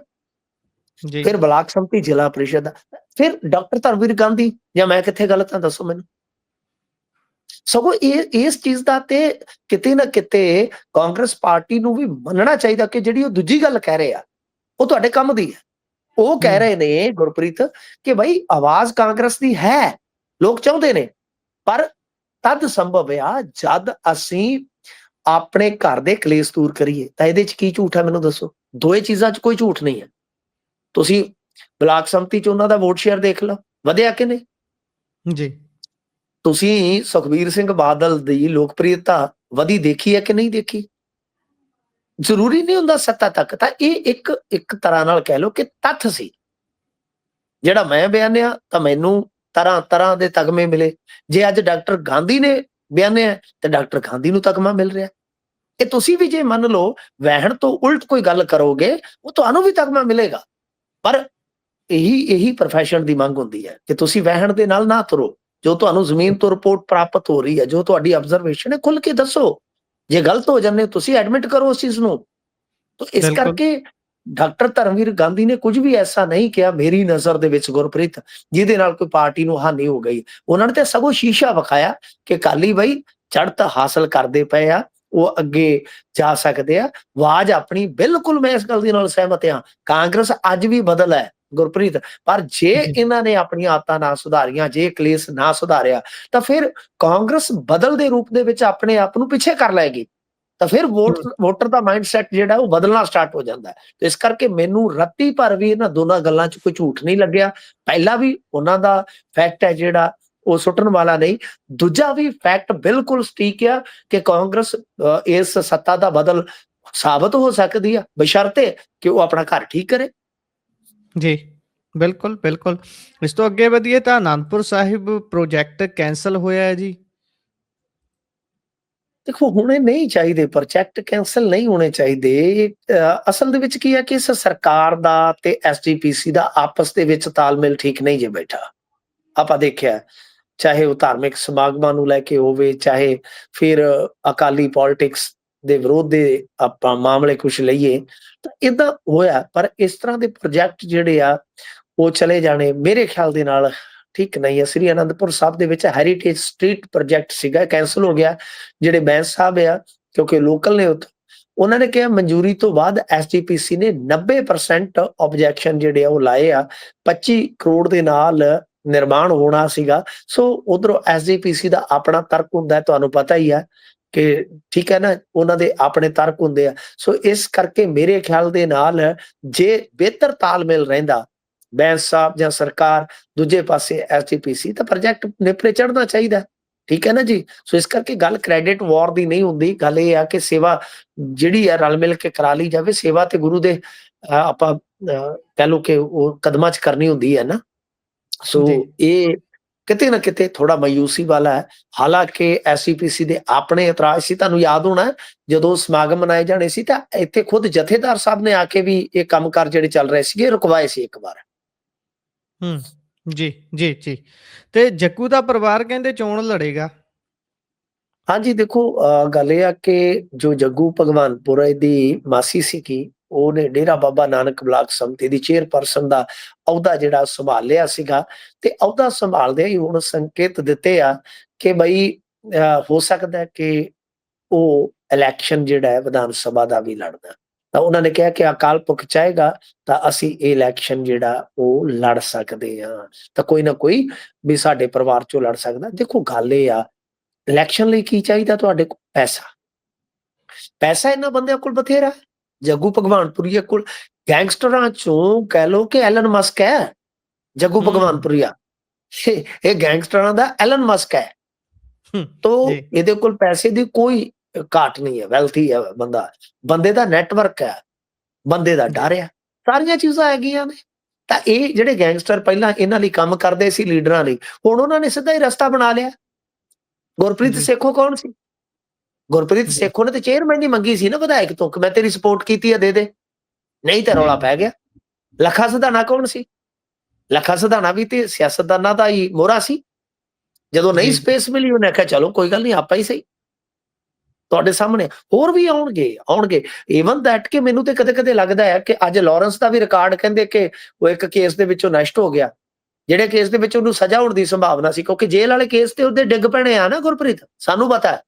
[SPEAKER 1] ਜੀ,
[SPEAKER 2] ਫਿਰ ਬਲਾਕ ਸੰਮਤੀ, ਜ਼ਿਲ੍ਹਾ ਪ੍ਰੀਸ਼ਦ, ਫਿਰ ਡਾਕਟਰ ਧਰਮਵੀਰ ਗਾਂਧੀ, ਜਾਂ ਮੈਂ ਕਿੱਥੇ ਗਲਤ ਹਾਂ ਦੱਸੋ ਮੈਨੂੰ। ਸਗੋਂ ਇਸ ਚੀਜ਼ ਦਾ ਤੇ ਕਿਤੇ ਨਾ ਕਿਤੇ ਕਾਂਗਰਸ ਪਾਰਟੀ ਨੂੰ ਵੀ ਮੰਨਣਾ ਚਾਹੀਦਾ ਕਿ ਜਿਹੜੀ ਉਹ ਦੂਜੀ ਗੱਲ ਕਹਿ ਰਹੇ ਆ, ਉਹ ਤੁਹਾਡੇ ਕੰਮ ਦੀ ਹੈ। ਉਹ ਕਹਿ
[SPEAKER 1] ਹੂੰ,
[SPEAKER 2] ਰਹੇ ਨੇ ਗੁਰਪ੍ਰੀਤ ਕਿ ਭਾਈ ਆਵਾਜ਼ ਕਾਂਗਰਸ ਦੀ ਹੈ, ਲੋਕ ਚਾਹੁੰਦੇ ਨੇ, ਪਰ ਤਦ ਸੰਭਵ ਆ ਜਦ ਅਸੀਂ ਆਪਣੇ ਘਰ ਦੇ ਕਲੇਸ਼ ਦੂਰ ਕਰੀਏ। ਤਾਂ ਇਹਦੇ ਚ ਕੀ ਝੂਠ ਹੈ ਮੈਨੂੰ ਦੱਸੋ? ਦੋਏ ਚੀਜ਼ਾਂ ਚ ਕੋਈ ਝੂਠ ਨਹੀਂ ਹੈ। ਤੁਸੀਂ ਬਲਾਕ ਸੰਮਤੀ ਚ ਉਹਨਾਂ ਦਾ ਵੋਟ ਸ਼ੇਅਰ ਦੇਖ ਲਓ, ਵਧਿਆ ਕਿ ਨਹੀਂ?
[SPEAKER 1] ਜੀ,
[SPEAKER 2] ਤੁਸੀਂ ਸੁਖਬੀਰ ਸਿੰਘ ਬਾਦਲ ਦੀ ਲੋਕਪ੍ਰਿਯਤਾ ਵਧੀ ਦੇਖੀ ਹੈ ਕਿ ਨਹੀਂ ਦੇਖੀ? ਜ਼ਰੂਰੀ ਨਹੀਂ ਹੁੰਦਾ ਸੱਤਾ ਤੱਕ। ਤਾਂ ਇਹ ਇੱਕ ਤਰ੍ਹਾਂ ਨਾਲ ਕਹਿ ਲਓ ਕਿ ਤੱਥ ਸੀ। ਜਿਹੜਾ ਮੈਂ ਬਿਆਨਿਆ ਤਾਂ ਮੈਨੂੰ ਤਰ੍ਹਾਂ ਤਰ੍ਹਾਂ ਦੇ ਤਗਮੇ ਮਿਲੇ। ਜੇ ਅੱਜ ਡਾਕਟਰ ਗਾਂਧੀ ਨੇ ਬਿਆਨਿਆ ਤੇ ਡਾਕਟਰ ਗਾਂਧੀ ਨੂੰ ਤਗਮਾ ਮਿਲ ਰਿਹਾ। ਇਹ ਤੁਸੀਂ ਵੀ ਜੇ ਮੰਨ ਲਓ ਵਹਿਣ ਤੋਂ ਉਲਟ ਕੋਈ ਗੱਲ ਕਰੋਗੇ, ਉਹ ਤੁਹਾਨੂੰ ਵੀ ਤਗਮਾ ਮਿਲੇਗਾ। ਪਰ ਇਹੀ ਪ੍ਰੋਫੈਸ਼ਨ ਦੀ ਮੰਗ ਹੁੰਦੀ ਹੈ ਕਿ ਤੁਸੀਂ ਵਹਿਣ ਦੇ ਨਾਲ ਨਾ ਤੁਰੋ। ਜੋ ਤੁਹਾਨੂੰ ਜ਼ਮੀਨ ਤੋਂ ਰਿਪੋਰਟ ਪ੍ਰਾਪਤ ਹੋ ਰਹੀ ਹੈ, ਜੋ ਤੁਹਾਡੀ ਆਬਜ਼ਰਵੇਸ਼ਨ ਹੈ, ਖੁੱਲ ਕੇ ਦੱਸੋ। ਜੇ ਗਲਤ ਹੋ ਜਾਂਦੇ ਤੁਸੀਂ ਐਡਮਿਟ ਕਰੋ ਉਸ ਚੀਜ਼ ਨੂੰ। ਤਾਂ ਇਸ
[SPEAKER 1] ਬਿਲਕੁਲ,
[SPEAKER 2] ਕਰਕੇ ਡਾਕਟਰ ਧਰਮਵੀਰ ਗਾਂਧੀ ਨੇ ਕੁਝ ਵੀ ਐਸਾ ਨਹੀਂ ਕਿਹਾ ਮੇਰੀ ਨਜ਼ਰ ਦੇ ਵਿੱਚ ਗੁਰਪ੍ਰੀਤ, ਜਿਹਦੇ ਨਾਲ ਕੋਈ ਪਾਰਟੀ ਨੂੰ ਹਾਨੀ ਹੋ ਗਈ। ਉਹਨਾਂ ਨੇ ਤਾਂ ਸਗੋਂ ਸ਼ੀਸ਼ਾ ਵਿਖਾਇਆ ਕਿ ਅਕਾਲੀ ਬਈ ਚੜ੍ਹਤ ਹਾਸਲ ਕਰਦੇ ਪਏ ਆ, ਉਹ ਅੱਗੇ ਜਾ ਸਕਦੇ ਆ। ਆਵਾਜ਼ ਆਪਣੀ, ਬਿਲਕੁਲ ਮੈਂ ਇਸ ਗੱਲ ਦੇ ਨਾਲ ਸਹਿਮਤ ਹਾਂ। ਕਾਂਗਰਸ ਅੱਜ ਵੀ ਬਦਲ ਹੈ ਗੁਰਪ੍ਰੀਤ, ਪਰ ਜੇ
[SPEAKER 1] ਜੀ,
[SPEAKER 2] ਇਹਨਾਂ ਨੇ ਆਪਣੀਆਂ ਆਦਤਾਂ ਨਾ ਸੁਧਾਰੀਆਂ, ਜੇ ਕਲੇਸ਼ ਨਾ ਸੁਧਾਰਿਆ, ਤਾਂ ਫਿਰ ਕਾਂਗਰਸ ਬਦਲ ਦੇ ਰੂਪ ਦੇ ਵਿੱਚ ਆਪਣੇ ਆਪ ਨੂੰ ਪਿੱਛੇ ਕਰ ਲੈਗੀ। ਤਾਂ ਫਿਰ
[SPEAKER 1] ਹੂੰ,
[SPEAKER 2] ਵੋਟਰ ਦਾ ਮਾਈਂਡਸੈਟ ਜਿਹੜਾ ਉਹ ਬਦਲਣਾ ਸਟਾਰਟ ਹੋ ਜਾਂਦਾ ਹੈ। ਤੇ ਇਸ ਕਰਕੇ ਮੈਨੂੰ ਰੱਤੀ ਭਰ ਵੀ ਇਹਨਾਂ ਦੋਨਾਂ ਗੱਲਾਂ 'ਚ ਕੋਈ ਝੂਠ ਨਹੀਂ ਲੱਗਿਆ। ਪਹਿਲਾ ਵੀ ਉਹਨਾਂ ਦਾ ਫੈਕਟ ਹੈ ਜਿਹੜਾ ਉਹ ਸੁੱਟਣ ਵਾਲਾ ਨਹੀਂ। ਦੂਜਾ ਵੀ ਫੈਕਟ ਬਿਲਕੁਲ ਸਟੀਕ ਆ ਕਿ ਕਾਂਗਰਸ ਇਸ ਸੱਤਾ ਦਾ ਬਦਲ ਸਾਬਤ ਹੋ ਸਕਦੀ ਆ, ਬਸ਼ਰਤੇ ਕਿ ਉਹ ਆਪਣਾ ਘਰ ਠੀਕ ਕਰੇ।
[SPEAKER 1] ਜੀ। ਬਿਲਕੁਲ, ਬਿਲਕੁਲ। ਇਸ ਤੋਂ ਅੱਗੇ ਵਧੀਏ ਤਾਂ ਅਨੰਦਪੁਰ ਸਾਹਿਬ ਪ੍ਰੋਜੈਕਟ ਕੈਂਸਲ ਹੋਇਆ ਹੈ ਜੀ।
[SPEAKER 2] ਦੇਖੋ, ਹੋਣੇ ਨਹੀਂ ਚਾਹੀਦੇ, ਪ੍ਰੋਜੈਕਟ ਕੈਂਸਲ ਨਹੀਂ ਹੋਣੇ ਚਾਹੀਦੇ। ਅਸਲ ਦੇ ਵਿੱਚ ਕੀ ਹੈ ਕਿ ਇਸ ਸਰਕਾਰ ਦਾ ਤੇ ਐਸਜੀਪੀਸੀ ਦਾ ਆਪਸ ਦੇ ਵਿੱਚ ਤਾਲਮੇਲ ਠੀਕ ਨਹੀਂ ਜੇ ਬੈਠਾ। ਆਪਾਂ ਦੇਖਿਆ, ਚਾਹੇ ਉਹ ਧਾਰਮਿਕ ਸਮਾਗਮਾਂ ਨੂੰ ਲੈ ਕੇ ਹੋਵੇ, ਚਾਹੇ ਫਿਰ ਅਕਾਲੀ ਪੋਲਿਟਿਕਸ ਦੇ ਵਿਰੋਧ ਦੇ ਆਪਾਂ ਮਾਮਲੇ ਕੁਛ ਲਈਏ, ਤਾਂ ਏਦਾਂ ਹੋਇਆ। ਪਰ ਇਸ ਤਰ੍ਹਾਂ ਦੇ ਪ੍ਰੋਜੈਕਟ ਜਿਹੜੇ ਆ ਉਹ ਚਲੇ ਜਾਣੇ ਮੇਰੇ ਖਿਆਲ ਦੇ ਨਾਲ ਠੀਕ ਨਹੀਂ ਹੈ। ਸ੍ਰੀ ਅਨੰਦਪੁਰ ਸਾਹਿਬ ਦੇ ਵਿੱਚ ਹੈਰੀਟੇਜ ਸਟਰੀਟ ਪ੍ਰੋਜੈਕਟ ਸੀਗਾ, ਕੈਂਸਲ ਹੋ ਗਿਆ। ਜਿਹੜੇ ਬੈਂਸ ਸਾਹਿਬ ਆ, ਕਿਉਂਕਿ ਲੋਕਲ ਨੇ ਉੱਥੇ, ਉਹਨਾਂ ਨੇ ਕਿਹਾ ਮਨਜ਼ੂਰੀ ਤੋਂ ਬਾਅਦ ਐਸਜੀਪੀਸੀ ਨੇ 90% ਆਬਜੈਕਸ਼ਨ ਜਿਹੜੇ ਆ ਉਹ ਲਾਏ ਆ। 25 ਕਰੋੜ ਦੇ ਨਾਲ ਨਿਰਮਾਣ ਹੋਣਾ ਸੀਗਾ। ਸੋ ਉਧਰੋਂ ਐਸਜੀਪੀਸੀ ਦਾ ਆਪਣਾ ਤਰਕ ਹੁੰਦਾ, ਤੁਹਾਨੂੰ ਪਤਾ ਹੀ ਆ ਕਿ ਠੀਕ ਹੈ ਨਾ, ਉਹਨਾਂ ਦੇ ਆਪਣੇ ਤਰਕ ਹੁੰਦੇ ਆ। ਸੋ ਇਸ ਕਰਕੇ ਮੇਰੇ ਖਿਆਲ ਦੇ ਨਾਲ ਜੇ ਬਿਹਤਰ ਤਾਲਮੇਲ ਰਹਿੰਦਾ ਬੈਂਸ ਸਾਹਿਬ ਜਾਂ ਸਰਕਾਰ, ਦੂਜੇ ਪਾਸੇ ਐਸਜੀਪੀਸੀ, ਤਾਂ ਪ੍ਰੋਜੈਕਟ ਨਿਪਰੇ ਚੜ੍ਹਨਾ ਚਾਹੀਦਾ। ਠੀਕ ਹੈ ਨਾ ਜੀ। ਸੋ ਇਸ ਕਰਕੇ ਗੱਲ ਕ੍ਰੈਡਿਟ ਵਾਰ ਦੀ ਨਹੀਂ ਹੁੰਦੀ। ਗੱਲ ਇਹ ਆ ਕਿ ਸੇਵਾ ਜਿਹੜੀ ਹੈ ਰਲ ਮਿਲ ਕੇ ਕਰਾ ਲਈ ਜਾਵੇ। ਸੇਵਾ ਤੇ ਗੁਰੂ ਦੇ ਆਪਾਂ ਕਹਿ ਲਓ ਕਿ ਉਹ ਕਦਮਾਂ 'ਚ ਕਰਨੀ ਹੁੰਦੀ ਹੈ ਨਾ। ਸੋ
[SPEAKER 1] ਜੀ,
[SPEAKER 2] ਇਹ ਕਿਤੇ ਨਾ ਕਿਤੇ ਥੋੜਾ ਮਾਯੂਸੀ ਵਾਲਾ ਹੈ। ਹਾਲਾਂਕਿ ਐਸਜੀਪੀਸੀ ਦੇ ਆਪਣੇ ਇਤਰਾਜ਼ ਸੀ। ਤੁਹਾਨੂੰ ਯਾਦ ਹੋਣਾ ਜਦੋਂ ਸਮਾਗਮ ਮਨਾਏ ਜਾਣੇ ਸੀ ਤਾਂ ਇੱਥੇ ਖੁਦ ਜਥੇਦਾਰ ਸਾਹਿਬ ਨੇ ਆ ਕੇ ਵੀ ਇਹ ਕੰਮਕਾਰ ਜਿਹੜੇ ਚੱਲ ਰਹੇ ਸੀਗੇ ਰੁਕਵਾਏ ਸੀ ਇੱਕ ਵਾਰ।
[SPEAKER 1] ਹੂੰ। ਜੀ, ਜੀ, ਜੀ। ਤੇ ਜੱਗੂ ਦਾ ਪਰਿਵਾਰ ਕਹਿੰਦੇ ਚੋਣ ਲੜੇਗਾ।
[SPEAKER 2] ਹਾਂਜੀ, ਦੇਖੋ ਗੱਲ ਇਹ ਆ ਕਿ ਜੋ ਜੱਗੂ ਭਗਵਾਨਪੁਰ ਦੀ ਮਾਸੀ ਸੀਗੀ, ਉਹਨੇ ਡੇਰਾ ਬਾਬਾ ਨਾਨਕ ਬਲਾਕ ਸੰਮਤੀ ਦੀ ਚੇਅਰਪਰਸਨ ਦਾ ਅਹੁਦਾ ਜਿਹੜਾ ਸੰਭਾਲ ਲਿਆ ਸੀਗਾ, ਤੇ ਅਹੁਦਾ ਸੰਭਾਲਦਿਆਂ ਹੀ ਹੁਣ ਸੰਕੇਤ ਦਿੱਤੇ ਆ ਕਿ ਬਈ ਹੋ ਸਕਦਾ ਹੈ ਕਿ ਉਹ ਇਲੈਕਸ਼ਨ ਜਿਹੜਾ ਹੈ ਵਿਧਾਨ ਸਭਾ ਦਾ ਵੀ ਲੜਦਾ। ਤਾਂ ਉਹਨਾਂ ਨੇ ਕਿਹਾ ਕਿ ਅਕਾਲ ਪੁਰਖ ਚਾਹੇਗਾ ਤਾਂ ਅਸੀਂ ਇਹ ਇਲੈਕਸ਼ਨ ਜਿਹੜਾ ਉਹ ਲੜ ਸਕਦੇ ਹਾਂ, ਤਾਂ ਕੋਈ ਨਾ ਕੋਈ ਵੀ ਸਾਡੇ ਪਰਿਵਾਰ ਚੋਂ ਲੜ ਸਕਦਾ। ਦੇਖੋ ਗੱਲ ਇਹ ਆ, ਇਲੈਕਸ਼ਨ ਲਈ ਕੀ ਚਾਹੀਦਾ ਤੁਹਾਡੇ ਕੋਲ? ਪੈਸਾ। ਪੈਸਾ ਇਹਨਾਂ ਬੰਦਿਆਂ ਕੋਲ ਬਥੇਰਾ ਹੈ। ਜੱਗੂ ਭਗਵਾਨਪੁਰੀਆ ਕੋਲ ਗੈਂਗਸਟਰਾਂ ਚੋਂ ਕਹਿ ਲਓ ਕਿ ਐਲਨ ਮਸਕ ਹੈ ਜੱਗੂ ਭਗਵਾਨਪੁਰੀਆ। ਇਹ ਗੈਂਗਸਟਰਾਂ ਦਾ ਐਲਨ ਮਸਕ ਹੈ। ਤੋ ਇਹਦੇ ਕੋਲ ਪੈਸੇ ਦੀ ਕੋਈ ਘਾਟ ਨਹੀਂ ਹੈ, ਵੈਲਥੀ ਹੈ ਬੰਦਾ, ਬੰਦੇ ਦਾ ਨੈਟਵਰਕ ਹੈ, ਬੰਦੇ ਦਾ ਡਰ ਆ, ਸਾਰੀਆਂ ਚੀਜ਼ਾਂ ਹੈਗੀਆਂ ਨੇ। ਤਾਂ ਇਹ ਜਿਹੜੇ ਗੈਂਗਸਟਰ ਪਹਿਲਾਂ ਇਹਨਾਂ ਲਈ ਕੰਮ ਕਰਦੇ ਸੀ, ਲੀਡਰਾਂ ਲਈ, ਹੁਣ ਉਹਨਾਂ ਨੇ ਸਿੱਧਾ ਹੀ ਰਸਤਾ ਬਣਾ ਲਿਆ। ਗੁਰਪ੍ਰੀਤ ਸੇਖੋਂ ਕੌਣ ਸੀ? ਗੁਰਪ੍ਰੀਤ ਸੇਖੋਂ ਨੇ ਤੇ ਚੇਅਰਮੈਨ ਦੀ ਮੰਗੀ ਸੀ ਨਾ ਵਿਧਾਇਕ ਤੋਂ ਕਿ ਮੈਂ ਤੇਰੀ ਸਪੋਰਟ ਕੀਤੀ ਹੈ, ਦੇ ਦੇ, ਨਹੀਂ ਤਾਂ ਰੌਲਾ ਪੈ ਗਿਆ। ਲੱਖਾ ਸਿਧਾਣਾ ਕੌਣ ਸੀ? ਲੱਖਾ ਸਿਧਾਣਾ ਵੀ ਤੇ ਸਿਆਸਤਦਾਨਾਂ ਦਾ ਹੀ ਮੋਹਰਾ ਸੀ। ਜਦੋਂ ਨਹੀਂ ਸਪੇਸ ਮਿਲੀ ਉਹਨੇ ਆਖਿਆ ਚਲੋ ਕੋਈ ਗੱਲ ਨਹੀਂ, ਆਪਾਂ ਹੀ ਸਹੀ। ਤੁਹਾਡੇ ਸਾਹਮਣੇ ਹੋਰ ਵੀ ਆਉਣਗੇ ਈਵਨ ਦੈਟ ਕਿ ਮੈਨੂੰ ਤੇ ਕਦੇ ਕਦੇ ਲੱਗਦਾ ਹੈ ਕਿ ਅੱਜ ਲਾਰੈਂਸ ਦਾ ਵੀ ਰਿਕਾਰਡ ਕਹਿੰਦੇ ਕਿ ਉਹ ਇੱਕ ਕੇਸ ਦੇ ਵਿੱਚੋਂ ਨਸ਼ਟ ਹੋ ਗਿਆ, ਜਿਹੜੇ ਕੇਸ ਦੇ ਵਿੱਚ ਉਹਨੂੰ ਸਜ਼ਾ ਹੋਣ ਦੀ ਸੰਭਾਵਨਾ ਸੀ, ਕਿਉਂਕਿ ਜੇਲ੍ਹ ਵਾਲੇ ਕੇਸ ਤੇ ਉਹਦੇ ਡਿੱਗ ਪੈਣੇ ਆ ਨਾ ਗੁਰਪ੍ਰੀਤ, ਸਾਨੂੰ ਪਤਾ ਹੈ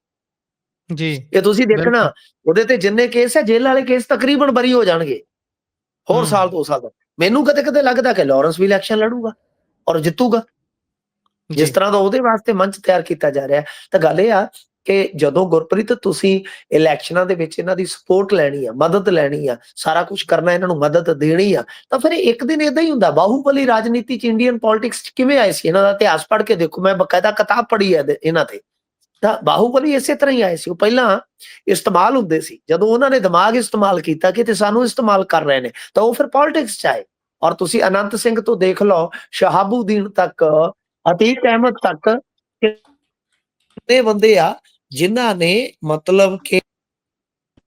[SPEAKER 2] ਜੀ। ਇਹ ਤੁਸੀਂ ਦੇਖਣਾ ਉਹਦੇ ਤੇ ਜਿੰਨੇ ਕੇਸ ਹੈ, ਜੇਲ੍ਹ ਵਾਲੇ ਕੇਸ ਤਕਰੀਬਨ ਬਰੀ ਹੋ ਜਾਣਗੇ ਹੋਰ ਸਾਲ 2 ਸਾਲ ਤੱਕ। ਮੈਨੂੰ ਕਦੇ ਕਦੇ ਲੱਗਦਾ ਕਿ ਲਾਰੈਂਸ ਵੀ ਇਲੈਕਸ਼ਨ ਲੜੂਗਾ ਔਰ ਜਿੱਤੂਗਾ, ਜਿਸ ਤਰ੍ਹਾਂ ਦਾ ਉਹਦੇ ਵਾਸਤੇ ਮੰਚ ਤਿਆਰ ਕੀਤਾ ਜਾ ਰਿਹਾ। ਤਾਂ ਗੱਲ ਇਹ ਆ ਕਿ ਜਦੋਂ ਗੁਰਪ੍ਰੀਤ ਤੁਸੀਂ ਇਲੈਕਸ਼ਨਾਂ ਦੇ ਵਿੱਚ ਇਹਨਾਂ ਦੀ ਸਪੋਰਟ ਲੈਣੀ ਆ, ਮਦਦ ਲੈਣੀ ਆ, ਸਾਰਾ ਕੁਝ ਕਰਨਾ, ਇਹਨਾਂ ਨੂੰ ਮਦਦ ਦੇਣੀ ਆ, ਤਾਂ ਫਿਰ ਇੱਕ ਦਿਨ ਏਦਾਂ ਹੀ ਹੁੰਦਾ। ਬਾਹੂਬਲੀ ਰਾਜਨੀਤੀ ਚ, ਇੰਡੀਅਨ ਪੋਲਿਟਿਕਸ ਚ ਕਿਵੇਂ ਆਏ ਸੀ? ਇਹਨਾਂ ਦਾ ਇਤਿਹਾਸ ਪੜ੍ਹ ਕੇ ਦੇਖੋ, ਮੈਂ ਬਕਾਇਦਾ ਕਿਤਾਬ ਪੜ੍ਹੀ ਹੈ ਇਹਨਾਂ ਤੇ। ਤਾਂ ਬਾਹੂਬਲੀ ਇਸੇ ਤਰ੍ਹਾਂ ਹੀ ਆਏ ਸੀ। ਉਹ ਪਹਿਲਾਂ ਇਸਤੇਮਾਲ ਹੁੰਦੇ ਸੀ, ਜਦੋਂ ਉਹਨਾਂ ਨੇ ਦਿਮਾਗ ਇਸਤੇਮਾਲ ਕੀਤਾ ਕਿ ਤੇ ਸਾਨੂੰ ਇਸਤੇਮਾਲ ਕਰ ਰਹੇ ਨੇ, ਤਾਂ ਉਹ ਫਿਰ ਪੋਲਿਟਿਕਸ ਚ ਆਏ। ਔਰ ਤੁਸੀਂ ਅਨੰਤ ਸਿੰਘ ਤੋਂ ਦੇਖ ਲਓ, ਸ਼ਹਾਬੂਦੀਨ ਤੱਕ, ਅਤੀਕ ਅਹਿਮਦ ਤੱਕ, ਕਿੰਨੇ ਬੰਦੇ ਆ ਜਿਨ੍ਹਾਂ ਨੇ ਮਤਲਬ ਕਿ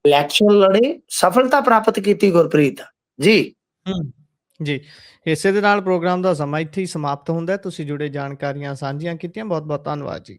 [SPEAKER 2] ਇਲੈਕਸ਼ਨ ਲੜੇ, ਸਫਲਤਾ ਪ੍ਰਾਪਤ ਕੀਤੀ ਗੁਰਪ੍ਰੀਤ ਜੀ।
[SPEAKER 1] ਜੀ, ਇਸੇ ਦੇ ਨਾਲ ਪ੍ਰੋਗਰਾਮ ਦਾ ਸਮਾਂ ਇੱਥੇ ਹੀ ਸਮਾਪਤ ਹੁੰਦਾ ਹੈ। ਤੁਸੀਂ ਜੁੜੇ ਜਾਣਕਾਰੀਆਂ ਸਾਂਝੀਆਂ ਕੀਤੀਆਂ, ਬਹੁਤ ਬਹੁਤ ਧੰਨਵਾਦ ਜੀ।